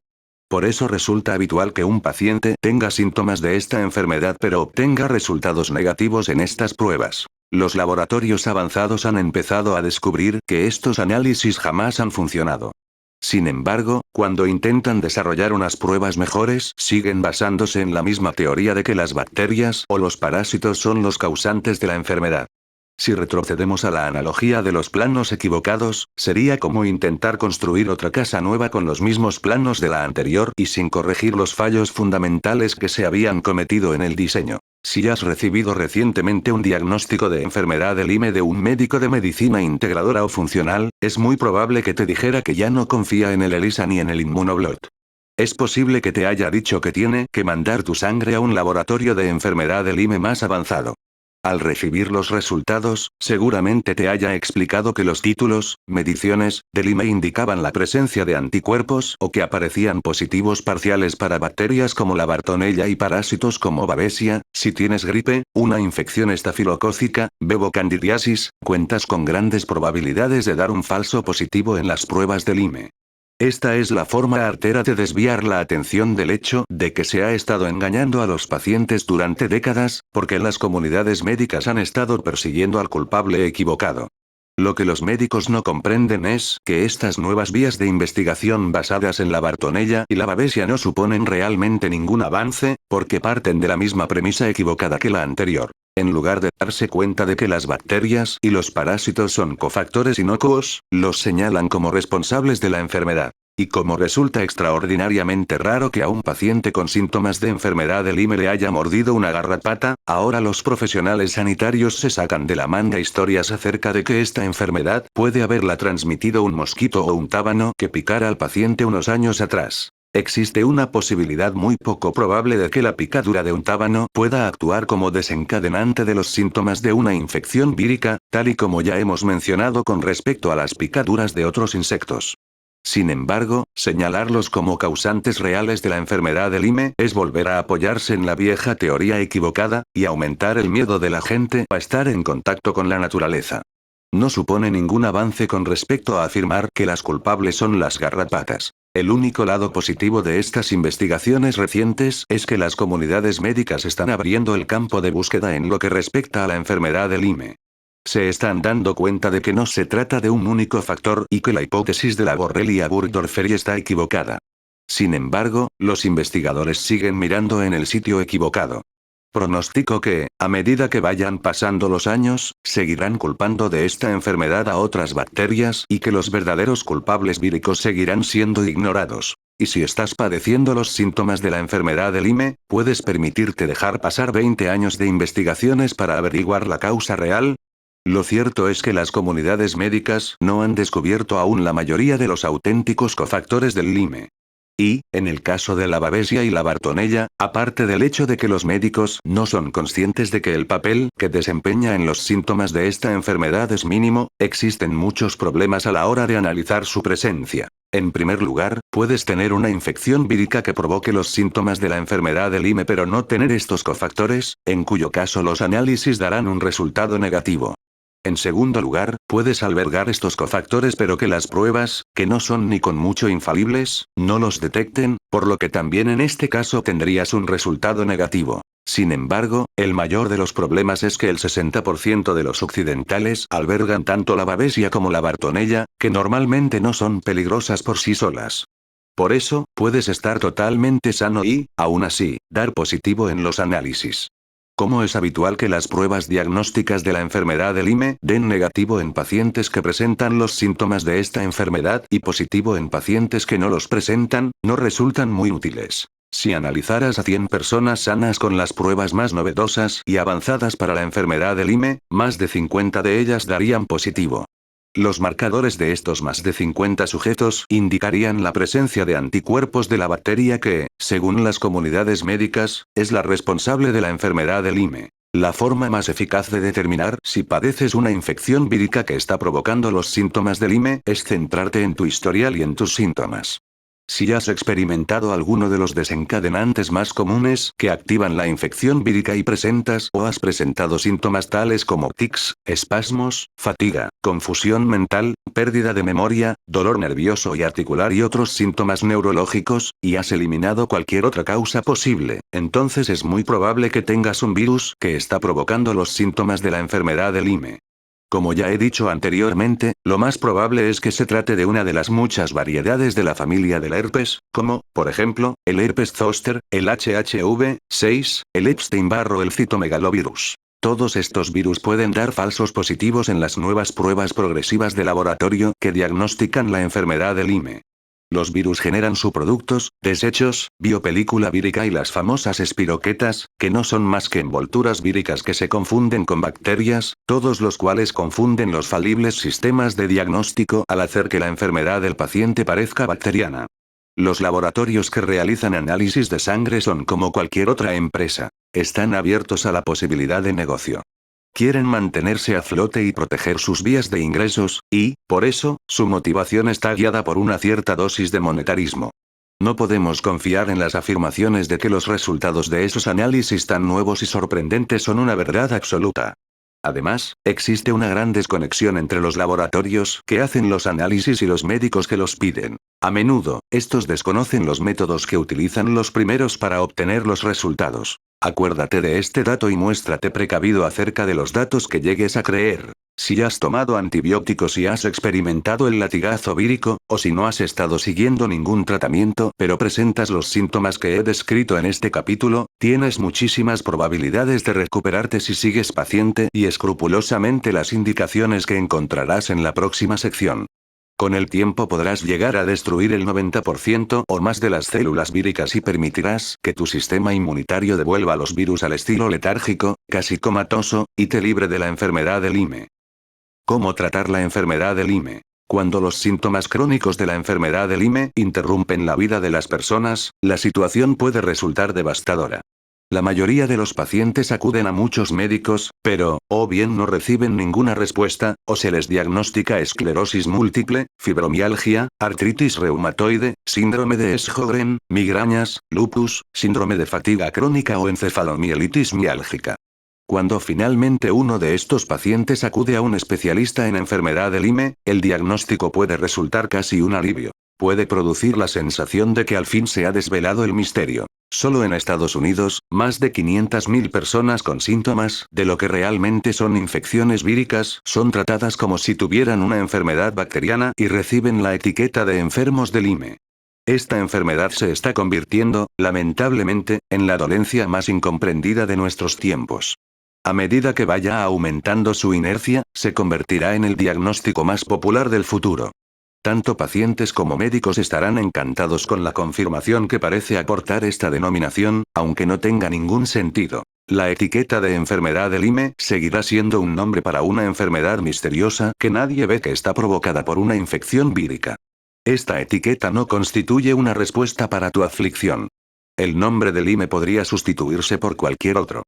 Por eso resulta habitual que un paciente tenga síntomas de esta enfermedad pero obtenga resultados negativos en estas pruebas. Los laboratorios avanzados han empezado a descubrir que estos análisis jamás han funcionado. Sin embargo, cuando intentan desarrollar unas pruebas mejores, siguen basándose en la misma teoría de que las bacterias o los parásitos son los causantes de la enfermedad. Si retrocedemos a la analogía de los planos equivocados, sería como intentar construir otra casa nueva con los mismos planos de la anterior y sin corregir los fallos fundamentales que se habían cometido en el diseño. Si has recibido recientemente un diagnóstico de enfermedad de Lyme de un médico de medicina integradora o funcional, es muy probable que te dijera que ya no confía en el ELISA ni en el Immunoblot. Es posible que te haya dicho que tiene que mandar tu sangre a un laboratorio de enfermedad de Lyme más avanzado. Al recibir los resultados, seguramente te haya explicado que los títulos, mediciones, de Lyme indicaban la presencia de anticuerpos o que aparecían positivos parciales para bacterias como la Bartonella y parásitos como Babesia. Si tienes gripe, una infección estafilocócica, candidiasis, cuentas con grandes probabilidades de dar un falso positivo en las pruebas de Lyme. Esta es la forma artera de desviar la atención del hecho de que se ha estado engañando a los pacientes durante décadas, porque las comunidades médicas han estado persiguiendo al culpable equivocado. Lo que los médicos no comprenden es que estas nuevas vías de investigación basadas en la Bartonella y la Babesia no suponen realmente ningún avance, porque parten de la misma premisa equivocada que la anterior. En lugar de darse cuenta de que las bacterias y los parásitos son cofactores inocuos, los señalan como responsables de la enfermedad. Y como resulta extraordinariamente raro que a un paciente con síntomas de enfermedad de Lyme le haya mordido una garrapata, ahora los profesionales sanitarios se sacan de la manga historias acerca de que esta enfermedad puede haberla transmitido un mosquito o un tábano que picara al paciente unos años atrás. Existe una posibilidad muy poco probable de que la picadura de un tábano pueda actuar como desencadenante de los síntomas de una infección vírica, tal y como ya hemos mencionado con respecto a las picaduras de otros insectos. Sin embargo, señalarlos como causantes reales de la enfermedad de Lyme es volver a apoyarse en la vieja teoría equivocada, y aumentar el miedo de la gente a estar en contacto con la naturaleza. No supone ningún avance con respecto a afirmar que las culpables son las garrapatas. El único lado positivo de estas investigaciones recientes es que las comunidades médicas están abriendo el campo de búsqueda en lo que respecta a la enfermedad de Lyme. Se están dando cuenta de que no se trata de un único factor y que la hipótesis de la Borrelia burgdorferi está equivocada. Sin embargo, los investigadores siguen mirando en el sitio equivocado. Pronostico que, a medida que vayan pasando los años, seguirán culpando de esta enfermedad a otras bacterias y que los verdaderos culpables víricos seguirán siendo ignorados. Y si estás padeciendo los síntomas de la enfermedad de Lyme, ¿puedes permitirte dejar pasar 20 años de investigaciones para averiguar la causa real? Lo cierto es que las comunidades médicas no han descubierto aún la mayoría de los auténticos cofactores del Lyme. Y, en el caso de la Babesia y la Bartonella, aparte del hecho de que los médicos no son conscientes de que el papel que desempeña en los síntomas de esta enfermedad es mínimo, existen muchos problemas a la hora de analizar su presencia. En primer lugar, puedes tener una infección vírica que provoque los síntomas de la enfermedad de Lyme pero no tener estos cofactores, en cuyo caso los análisis darán un resultado negativo. En segundo lugar, puedes albergar estos cofactores pero que las pruebas, que no son ni con mucho infalibles, no los detecten, por lo que también en este caso tendrías un resultado negativo. Sin embargo, el mayor de los problemas es que el 60% de los occidentales albergan tanto la Babesia como la Bartonella, que normalmente no son peligrosas por sí solas. Por eso, puedes estar totalmente sano y, aún así, dar positivo en los análisis. Como es habitual que las pruebas diagnósticas de la enfermedad de Lyme den negativo en pacientes que presentan los síntomas de esta enfermedad y positivo en pacientes que no los presentan, no resultan muy útiles. Si analizaras a 100 personas sanas con las pruebas más novedosas y avanzadas para la enfermedad de Lyme, más de 50 de ellas darían positivo. Los marcadores de estos más de 50 sujetos indicarían la presencia de anticuerpos de la bacteria que, según las comunidades médicas, es la responsable de la enfermedad de Lyme. La forma más eficaz de determinar si padeces una infección vírica que está provocando los síntomas de Lyme es centrarte en tu historial y en tus síntomas. Si has experimentado alguno de los desencadenantes más comunes que activan la infección vírica y presentas o has presentado síntomas tales como tics, espasmos, fatiga, confusión mental, pérdida de memoria, dolor nervioso y articular y otros síntomas neurológicos, y has eliminado cualquier otra causa posible, entonces es muy probable que tengas un virus que está provocando los síntomas de la enfermedad de Lyme. Como ya he dicho anteriormente, lo más probable es que se trate de una de las muchas variedades de la familia del herpes, como, por ejemplo, el herpes zóster, el HHV6, el Epstein-Barr o el citomegalovirus. Todos estos virus pueden dar falsos positivos en las nuevas pruebas progresivas de laboratorio que diagnostican la enfermedad de Lyme. Los virus generan subproductos, desechos, biopelícula vírica y las famosas espiroquetas, que no son más que envolturas víricas que se confunden con bacterias, todos los cuales confunden los falibles sistemas de diagnóstico al hacer que la enfermedad del paciente parezca bacteriana. Los laboratorios que realizan análisis de sangre son como cualquier otra empresa. Están abiertos a la posibilidad de negocio. Quieren mantenerse a flote y proteger sus vías de ingresos, y, por eso, su motivación está guiada por una cierta dosis de monetarismo. No podemos confiar en las afirmaciones de que los resultados de esos análisis tan nuevos y sorprendentes son una verdad absoluta. Además, existe una gran desconexión entre los laboratorios que hacen los análisis y los médicos que los piden. A menudo, estos desconocen los métodos que utilizan los primeros para obtener los resultados. Acuérdate de este dato y muéstrate precavido acerca de los datos que llegues a creer. Si has tomado antibióticos y has experimentado el latigazo vírico, o si no has estado siguiendo ningún tratamiento pero presentas los síntomas que he descrito en este capítulo, tienes muchísimas probabilidades de recuperarte si sigues paciente y escrupulosamente las indicaciones que encontrarás en la próxima sección. Con el tiempo podrás llegar a destruir el 90% o más de las células víricas y permitirás que tu sistema inmunitario devuelva los virus al estilo letárgico, casi comatoso, y te libre de la enfermedad de Lyme. ¿Cómo tratar la enfermedad de Lyme? Cuando los síntomas crónicos de la enfermedad de Lyme interrumpen la vida de las personas, la situación puede resultar devastadora. La mayoría de los pacientes acuden a muchos médicos, pero, o bien no reciben ninguna respuesta, o se les diagnostica esclerosis múltiple, fibromialgia, artritis reumatoide, síndrome de Sjögren, migrañas, lupus, síndrome de fatiga crónica o encefalomielitis miálgica. Cuando finalmente uno de estos pacientes acude a un especialista en enfermedad de Lyme, el diagnóstico puede resultar casi un alivio. Puede producir la sensación de que al fin se ha desvelado el misterio. Solo en Estados Unidos, más de 500.000 personas con síntomas de lo que realmente son infecciones víricas son tratadas como si tuvieran una enfermedad bacteriana y reciben la etiqueta de enfermos de Lyme. Esta enfermedad se está convirtiendo, lamentablemente, en la dolencia más incomprendida de nuestros tiempos. A medida que vaya aumentando su inercia, se convertirá en el diagnóstico más popular del futuro. Tanto pacientes como médicos estarán encantados con la confirmación que parece aportar esta denominación, aunque no tenga ningún sentido. La etiqueta de enfermedad de Lyme seguirá siendo un nombre para una enfermedad misteriosa que nadie ve que está provocada por una infección vírica. Esta etiqueta no constituye una respuesta para tu aflicción. El nombre de Lyme podría sustituirse por cualquier otro.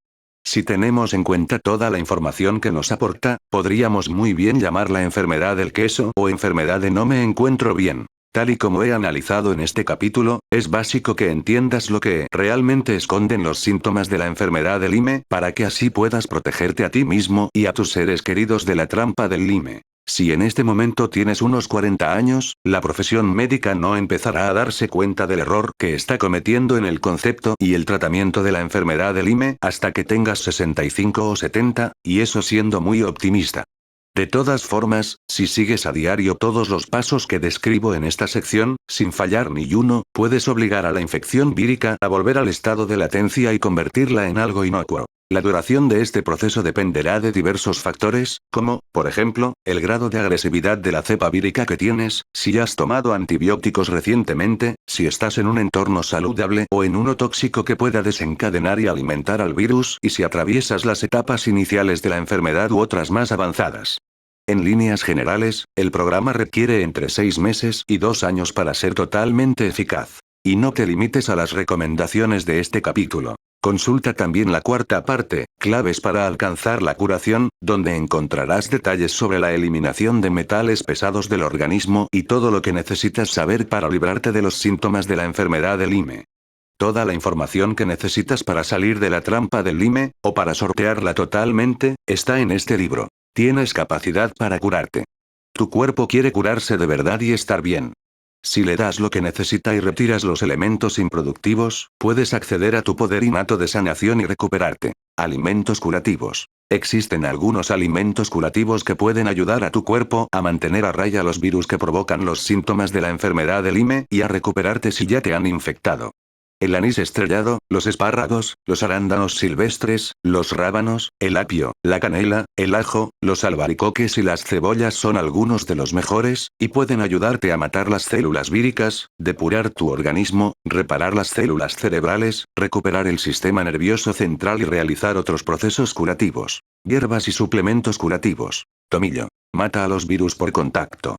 Si tenemos en cuenta toda la información que nos aporta, podríamos muy bien llamarla enfermedad del queso o enfermedad de no me encuentro bien. Tal y como he analizado en este capítulo, es básico que entiendas lo que realmente esconden los síntomas de la enfermedad de Lyme, para que así puedas protegerte a ti mismo y a tus seres queridos de la trampa del Lyme. Si en este momento tienes unos 40 años, la profesión médica no empezará a darse cuenta del error que está cometiendo en el concepto y el tratamiento de la enfermedad de Lyme hasta que tengas 65 o 70, y eso siendo muy optimista. De todas formas, si sigues a diario todos los pasos que describo en esta sección, sin fallar ni uno, puedes obligar a la infección vírica a volver al estado de latencia y convertirla en algo inocuo. La duración de este proceso dependerá de diversos factores, como, por ejemplo, el grado de agresividad de la cepa vírica que tienes, si has tomado antibióticos recientemente, si estás en un entorno saludable o en uno tóxico que pueda desencadenar y alimentar al virus, y si atraviesas las etapas iniciales de la enfermedad u otras más avanzadas. En líneas generales, el programa requiere entre 6 meses y 2 años para ser totalmente eficaz. Y no te limites a las recomendaciones de este capítulo. Consulta también la cuarta parte, claves para alcanzar la curación, donde encontrarás detalles sobre la eliminación de metales pesados del organismo y todo lo que necesitas saber para librarte de los síntomas de la enfermedad de Lyme. Toda la información que necesitas para salir de la trampa del Lyme, o para sortearla totalmente, está en este libro. Tienes capacidad para curarte. Tu cuerpo quiere curarse de verdad y estar bien. Si le das lo que necesita y retiras los elementos improductivos, puedes acceder a tu poder innato de sanación y recuperarte. Alimentos curativos. Existen algunos alimentos curativos que pueden ayudar a tu cuerpo a mantener a raya los virus que provocan los síntomas de la enfermedad de Lyme y a recuperarte si ya te han infectado. El anís estrellado, los espárragos, los arándanos silvestres, los rábanos, el apio, la canela, el ajo, los albaricoques y las cebollas son algunos de los mejores, y pueden ayudarte a matar las células víricas, depurar tu organismo, reparar las células cerebrales, recuperar el sistema nervioso central y realizar otros procesos curativos. Hierbas y suplementos curativos. Tomillo. Mata a los virus por contacto.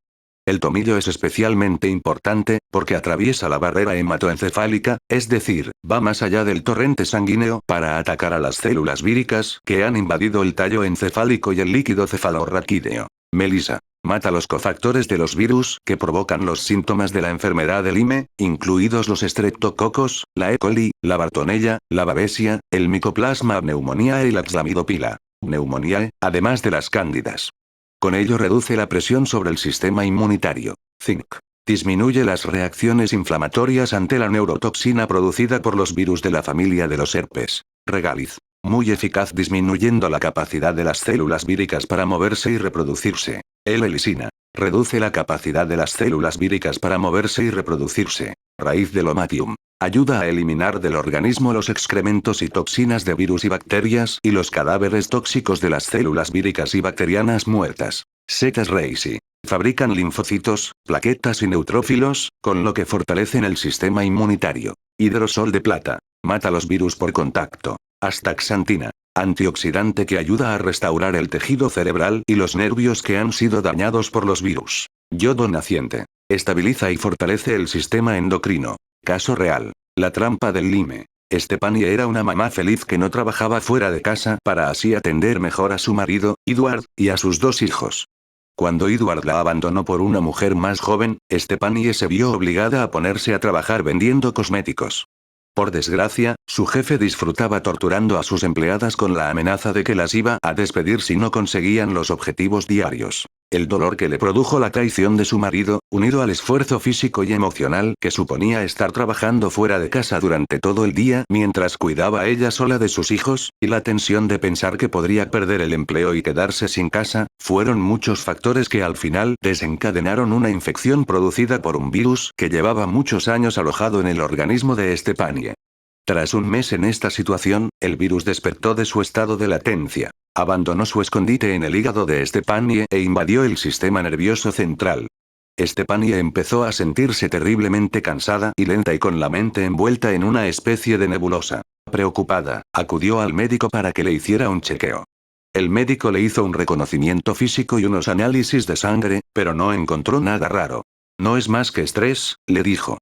El tomillo es especialmente importante, porque atraviesa la barrera hematoencefálica, es decir, va más allá del torrente sanguíneo para atacar a las células víricas que han invadido el tallo encefálico y el líquido cefalorraquídeo. Melisa. Mata los cofactores de los virus que provocan los síntomas de la enfermedad de Lyme, incluidos los estreptococos, la E. coli, la bartonella, la babesia, el Mycoplasma pneumoniae y la Psamidopila pneumoniae, además de las cándidas. Con ello reduce la presión sobre el sistema inmunitario. Zinc. Disminuye las reacciones inflamatorias ante la neurotoxina producida por los virus de la familia de los herpes. Regaliz. Muy eficaz disminuyendo la capacidad de las células víricas para moverse y reproducirse. L-lisina. Reduce la capacidad de las células víricas para moverse y reproducirse. Raíz del Omatium. Ayuda a eliminar del organismo los excrementos y toxinas de virus y bacterias y los cadáveres tóxicos de las células víricas y bacterianas muertas. Setas Reishi. Fabrican linfocitos, plaquetas y neutrófilos, con lo que fortalecen el sistema inmunitario. Hidrosol de plata. Mata los virus por contacto. Astaxantina. Antioxidante que ayuda a restaurar el tejido cerebral y los nervios que han sido dañados por los virus. Yodo naciente. Estabiliza y fortalece el sistema endocrino. Caso real. La trampa del lime. Stefanie era una mamá feliz que no trabajaba fuera de casa para así atender mejor a su marido, Edward, y a sus 2 hijos. Cuando Edward la abandonó por una mujer más joven, Stefanie se vio obligada a ponerse a trabajar vendiendo cosméticos. Por desgracia, su jefe disfrutaba torturando a sus empleadas con la amenaza de que las iba a despedir si no conseguían los objetivos diarios. El dolor que le produjo la traición de su marido, unido al esfuerzo físico y emocional que suponía estar trabajando fuera de casa durante todo el día mientras cuidaba ella sola de sus hijos, y la tensión de pensar que podría perder el empleo y quedarse sin casa, fueron muchos factores que al final desencadenaron una infección producida por un virus que llevaba muchos años alojado en el organismo de Stefanie. Tras un mes en esta situación, el virus despertó de su estado de latencia. Abandonó su escondite en el hígado de Stefanie e invadió el sistema nervioso central. Stefanie empezó a sentirse terriblemente cansada y lenta y con la mente envuelta en una especie de nebulosa. Preocupada, acudió al médico para que le hiciera un chequeo. El médico le hizo un reconocimiento físico y unos análisis de sangre, pero no encontró nada raro. No es más que estrés, le dijo.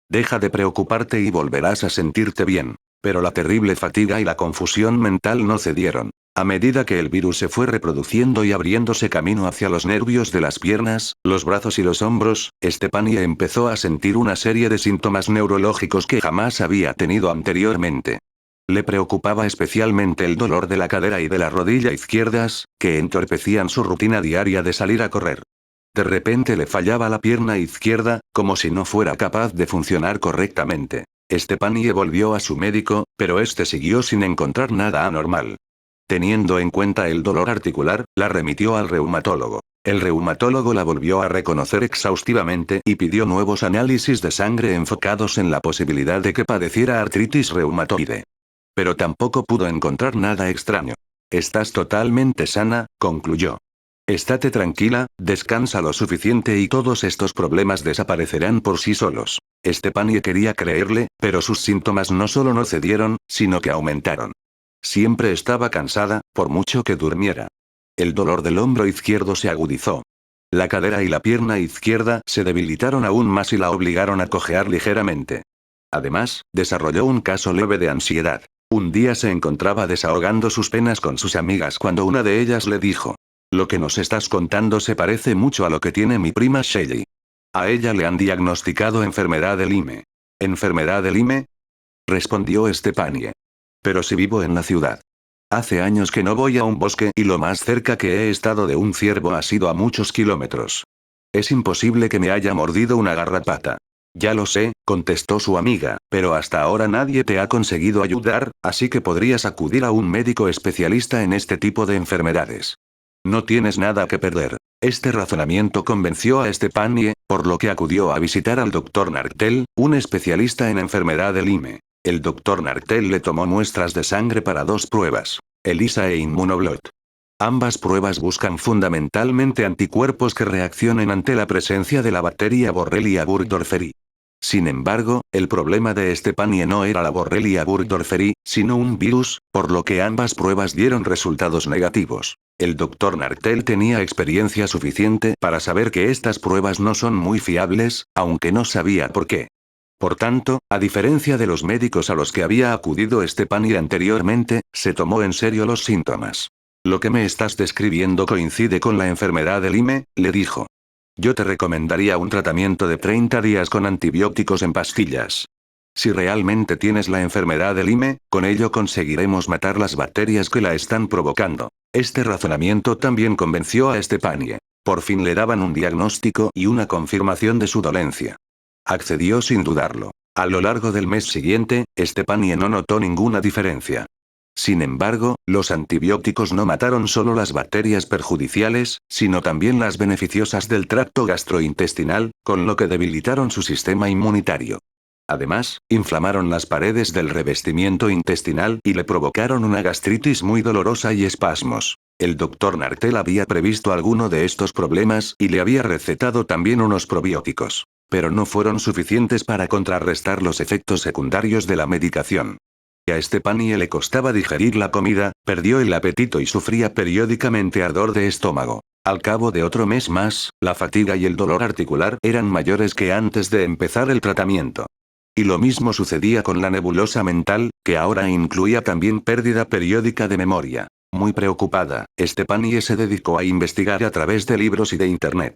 Deja de preocuparte y volverás a sentirte bien. Pero la terrible fatiga y la confusión mental no cedieron. A medida que el virus se fue reproduciendo y abriéndose camino hacia los nervios de las piernas, los brazos y los hombros, Stefanie empezó a sentir una serie de síntomas neurológicos que jamás había tenido anteriormente. Le preocupaba especialmente el dolor de la cadera y de la rodilla izquierdas, que entorpecían su rutina diaria de salir a correr. De repente le fallaba la pierna izquierda, como si no fuera capaz de funcionar correctamente. Stefanie volvió a su médico, pero este siguió sin encontrar nada anormal. Teniendo en cuenta el dolor articular, la remitió al reumatólogo. El reumatólogo la volvió a reconocer exhaustivamente y pidió nuevos análisis de sangre enfocados en la posibilidad de que padeciera artritis reumatoide. Pero tampoco pudo encontrar nada extraño. Estás totalmente sana, concluyó. Estate tranquila, descansa lo suficiente y todos estos problemas desaparecerán por sí solos. Stefanie quería creerle, pero sus síntomas no solo no cedieron, sino que aumentaron. Siempre estaba cansada, por mucho que durmiera. El dolor del hombro izquierdo se agudizó. La cadera y la pierna izquierda se debilitaron aún más y la obligaron a cojear ligeramente. Además, desarrolló un caso leve de ansiedad. Un día se encontraba desahogando sus penas con sus amigas cuando una de ellas le dijo: lo que nos estás contando se parece mucho a lo que tiene mi prima Shelly. A ella le han diagnosticado enfermedad de Lyme. ¿Enfermedad de Lyme?, respondió Stefanie. Pero si vivo en la ciudad. Hace años que no voy a un bosque y lo más cerca que he estado de un ciervo ha sido a muchos kilómetros. Es imposible que me haya mordido una garrapata. Ya lo sé, contestó su amiga, pero hasta ahora nadie te ha conseguido ayudar, así que podrías acudir a un médico especialista en este tipo de enfermedades. No tienes nada que perder. Este razonamiento convenció a Stefanie, por lo que acudió a visitar al Dr. Nartel, un especialista en enfermedad de Lyme. El Dr. Nartel le tomó muestras de sangre para 2 pruebas, ELISA e Immunoblot. Ambas pruebas buscan fundamentalmente anticuerpos que reaccionen ante la presencia de la bacteria Borrelia burgdorferi. Sin embargo, el problema de Stefanie no era la Borrelia burgdorferi, sino un virus, por lo que ambas pruebas dieron resultados negativos. El Dr. Nartel tenía experiencia suficiente para saber que estas pruebas no son muy fiables, aunque no sabía por qué. Por tanto, a diferencia de los médicos a los que había acudido Stefanie anteriormente, se tomó en serio los síntomas. Lo que me estás describiendo coincide con la enfermedad de Lyme, le dijo. Yo te recomendaría un tratamiento de 30 días con antibióticos en pastillas. Si realmente tienes la enfermedad de Lyme, con ello conseguiremos matar las bacterias que la están provocando. Este razonamiento también convenció a Stefanie. Por fin le daban un diagnóstico y una confirmación de su dolencia. Accedió sin dudarlo. A lo largo del mes siguiente, Stefanie no notó ninguna diferencia. Sin embargo, los antibióticos no mataron solo las bacterias perjudiciales, sino también las beneficiosas del tracto gastrointestinal, con lo que debilitaron su sistema inmunitario. Además, inflamaron las paredes del revestimiento intestinal y le provocaron una gastritis muy dolorosa y espasmos. El doctor Nartel había previsto alguno de estos problemas y le había recetado también unos probióticos. Pero no fueron suficientes para contrarrestar los efectos secundarios de la medicación. A Stephanie le costaba digerir la comida, perdió el apetito y sufría periódicamente ardor de estómago. Al cabo de otro mes más, la fatiga y el dolor articular eran mayores que antes de empezar el tratamiento. Y lo mismo sucedía con la nebulosa mental, que ahora incluía también pérdida periódica de memoria. Muy preocupada, Stephanie se dedicó a investigar a través de libros y de internet.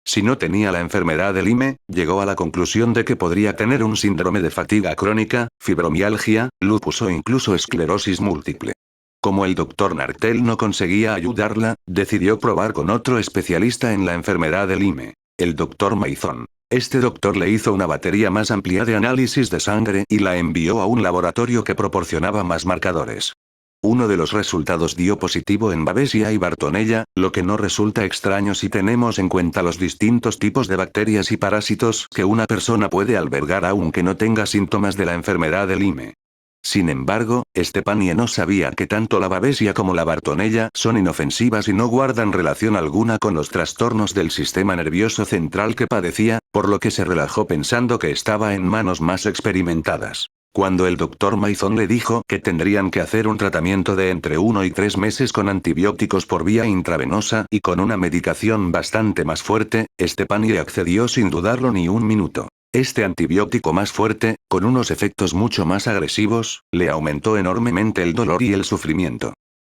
Si no tenía la enfermedad de Lyme, llegó a la conclusión de que podría tener un síndrome de fatiga crónica, fibromialgia, lupus o incluso esclerosis múltiple. Como el doctor Nartel no conseguía ayudarla, decidió probar con otro especialista en la enfermedad de Lyme, el doctor Mason. Este doctor le hizo una batería más amplia de análisis de sangre y la envió a un laboratorio que proporcionaba más marcadores. Uno de los resultados dio positivo en Babesia y Bartonella, lo que no resulta extraño si tenemos en cuenta los distintos tipos de bacterias y parásitos que una persona puede albergar aunque no tenga síntomas de la enfermedad de Lyme. Sin embargo, Stephanie no sabía que tanto la Babesia como la Bartonella son inofensivas y no guardan relación alguna con los trastornos del sistema nervioso central que padecía, por lo que se relajó pensando que estaba en manos más experimentadas. Cuando el doctor Mason le dijo que tendrían que hacer un tratamiento de entre 1 y 3 meses con antibióticos por vía intravenosa y con una medicación bastante más fuerte, Stephanie accedió sin dudarlo ni un minuto. Este antibiótico más fuerte, con unos efectos mucho más agresivos, le aumentó enormemente el dolor y el sufrimiento.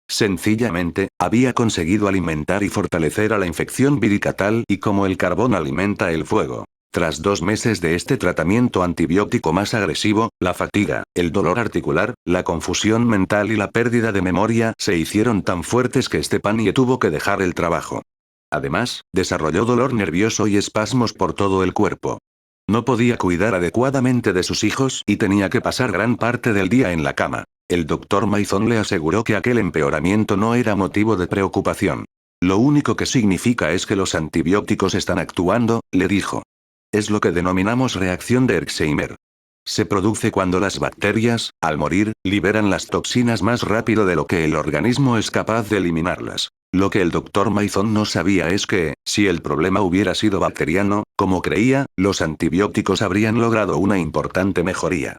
Sencillamente, había conseguido alimentar y fortalecer a la infección vírica tal y como el carbón alimenta el fuego. Tras 2 meses de este tratamiento antibiótico más agresivo, la fatiga, el dolor articular, la confusión mental y la pérdida de memoria se hicieron tan fuertes que Stephanie tuvo que dejar el trabajo. Además, desarrolló dolor nervioso y espasmos por todo el cuerpo. No podía cuidar adecuadamente de sus hijos y tenía que pasar gran parte del día en la cama. El doctor Mason le aseguró que aquel empeoramiento no era motivo de preocupación. Lo único que significa es que los antibióticos están actuando, le dijo. Es lo que denominamos reacción de Herxheimer. Se produce cuando las bacterias, al morir, liberan las toxinas más rápido de lo que el organismo es capaz de eliminarlas. Lo que el doctor Mason no sabía es que, si el problema hubiera sido bacteriano, como creía, los antibióticos habrían logrado una importante mejoría.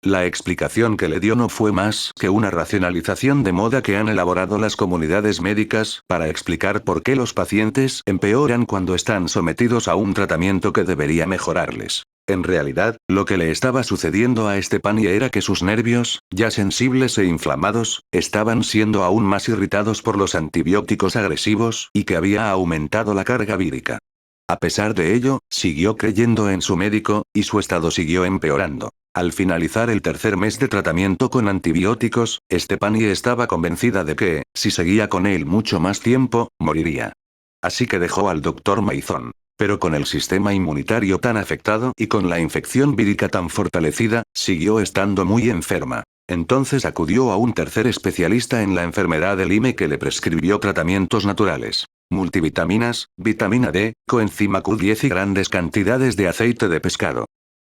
La explicación que le dio no fue más que una racionalización de moda que han elaborado las comunidades médicas para explicar por qué los pacientes empeoran cuando están sometidos a un tratamiento que debería mejorarles. En realidad, lo que le estaba sucediendo a Stephanie era que sus nervios, ya sensibles e inflamados, estaban siendo aún más irritados por los antibióticos agresivos y que había aumentado la carga vírica. A pesar de ello, siguió creyendo en su médico, y su estado siguió empeorando. Al finalizar el 3er mes de tratamiento con antibióticos, Stephanie estaba convencida de que, si seguía con él mucho más tiempo, moriría. Así que dejó al doctor Mason. Pero con el sistema inmunitario tan afectado y con la infección vírica tan fortalecida, siguió estando muy enferma. Entonces acudió a un tercer especialista en la enfermedad de Lyme que le prescribió tratamientos naturales. Multivitaminas, vitamina D, coenzima Q10 y grandes cantidades de aceite de pescado.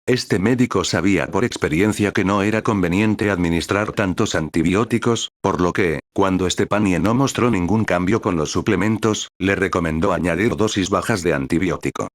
Este médico sabía por experiencia que no era conveniente administrar tantos antibióticos, por lo que, cuando Stephanie no mostró ningún cambio con los suplementos, le recomendó añadir dosis bajas de antibiótico.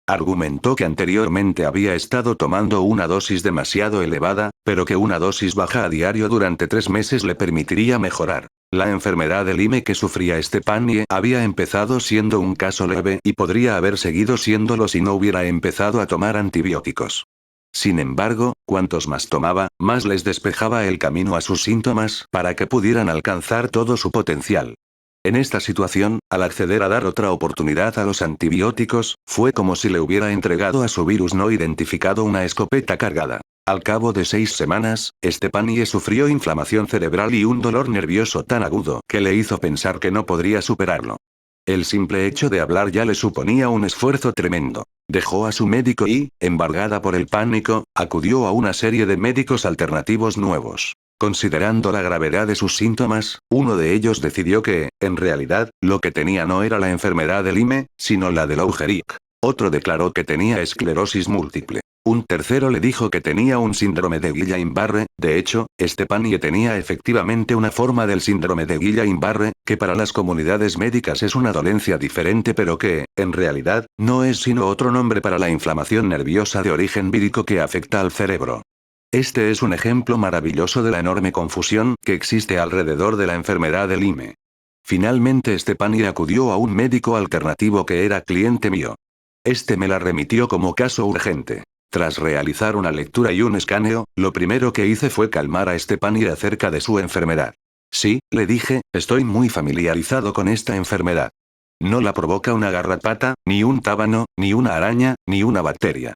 Argumentó que anteriormente había estado tomando una dosis demasiado elevada, pero que una dosis baja a diario durante 3 meses le permitiría mejorar. La enfermedad de Lyme que sufría Stephanie había empezado siendo un caso leve y podría haber seguido siéndolo si no hubiera empezado a tomar antibióticos. Sin embargo, cuantos más tomaba, más les despejaba el camino a sus síntomas para que pudieran alcanzar todo su potencial. En esta situación, al acceder a dar otra oportunidad a los antibióticos, fue como si le hubiera entregado a su virus no identificado una escopeta cargada. Al cabo de 6 semanas, Stephanie sufrió inflamación cerebral y un dolor nervioso tan agudo que le hizo pensar que no podría superarlo. El simple hecho de hablar ya le suponía un esfuerzo tremendo. Dejó a su médico y, embargada por el pánico, acudió a una serie de médicos alternativos nuevos. Considerando la gravedad de sus síntomas, uno de ellos decidió que, en realidad, lo que tenía no era la enfermedad de Lyme, sino la de Lou Gehrig. Otro declaró que tenía esclerosis múltiple. Un tercero le dijo que tenía un síndrome de Guillain-Barré. De hecho, Stepanie tenía efectivamente una forma del síndrome de Guillain-Barré, que para las comunidades médicas es una dolencia diferente pero que, en realidad, no es sino otro nombre para la inflamación nerviosa de origen vírico que afecta al cerebro. Este es un ejemplo maravilloso de la enorme confusión que existe alrededor de la enfermedad de Lyme. Finalmente Stepanie acudió a un médico alternativo que era cliente mío. Este me la remitió como caso urgente. Tras realizar una lectura y un escaneo, lo primero que hice fue calmar a Stepanie acerca de su enfermedad. Sí, le dije, estoy muy familiarizado con esta enfermedad. No la provoca una garrapata, ni un tábano, ni una araña, ni una bacteria.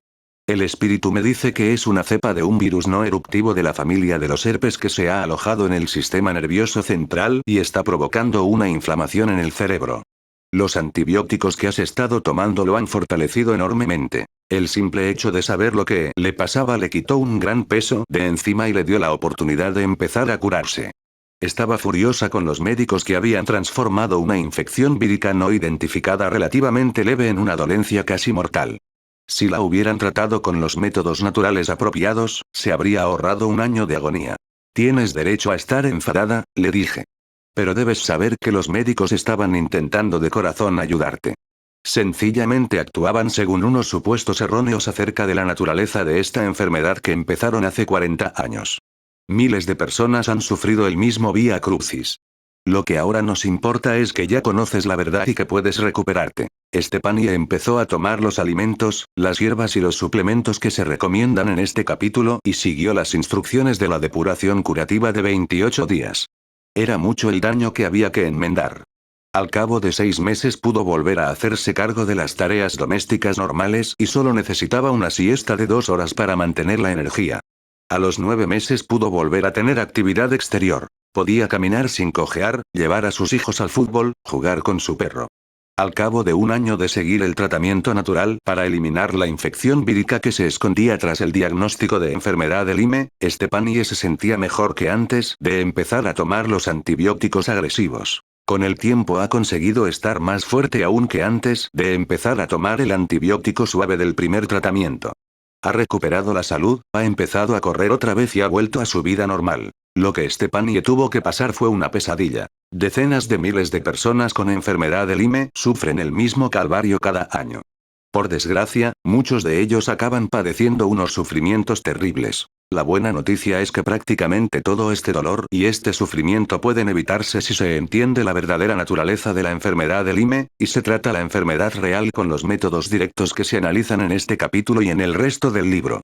El espíritu me dice que es una cepa de un virus no eruptivo de la familia de los herpes que se ha alojado en el sistema nervioso central y está provocando una inflamación en el cerebro. Los antibióticos que has estado tomando lo han fortalecido enormemente. El simple hecho de saber lo que le pasaba le quitó un gran peso de encima y le dio la oportunidad de empezar a curarse. Estaba furiosa con los médicos que habían transformado una infección vírica no identificada relativamente leve en una dolencia casi mortal. Si la hubieran tratado con los métodos naturales apropiados, se habría ahorrado un año de agonía. Tienes derecho a estar enfadada, le dije. Pero debes saber que los médicos estaban intentando de corazón ayudarte. Sencillamente actuaban según unos supuestos erróneos acerca de la naturaleza de esta enfermedad que empezaron hace 40 años. Miles de personas han sufrido el mismo vía crucis. Lo que ahora nos importa es que ya conoces la verdad y que puedes recuperarte. Stepanie empezó a tomar los alimentos, las hierbas y los suplementos que se recomiendan en este capítulo y siguió las instrucciones de la depuración curativa de 28 días. Era mucho el daño que había que enmendar. Al cabo de 6 meses pudo volver a hacerse cargo de las tareas domésticas normales y solo necesitaba una siesta de 2 horas para mantener la energía. A los 9 meses pudo volver a tener actividad exterior. Podía caminar sin cojear, llevar a sus hijos al fútbol, jugar con su perro. Al cabo de un año de seguir el tratamiento natural para eliminar la infección vírica que se escondía tras el diagnóstico de enfermedad de Lyme, Stepanie se sentía mejor que antes de empezar a tomar los antibióticos agresivos. Con el tiempo ha conseguido estar más fuerte aún que antes de empezar a tomar el antibiótico suave del primer tratamiento. Ha recuperado la salud, ha empezado a correr otra vez y ha vuelto a su vida normal. Lo que Stepanie tuvo que pasar fue una pesadilla. Decenas de miles de personas con enfermedad de Lyme sufren el mismo calvario cada año. Por desgracia, muchos de ellos acaban padeciendo unos sufrimientos terribles. La buena noticia es que prácticamente todo este dolor y este sufrimiento pueden evitarse si se entiende la verdadera naturaleza de la enfermedad de Lyme, y se trata la enfermedad real con los métodos directos que se analizan en este capítulo y en el resto del libro.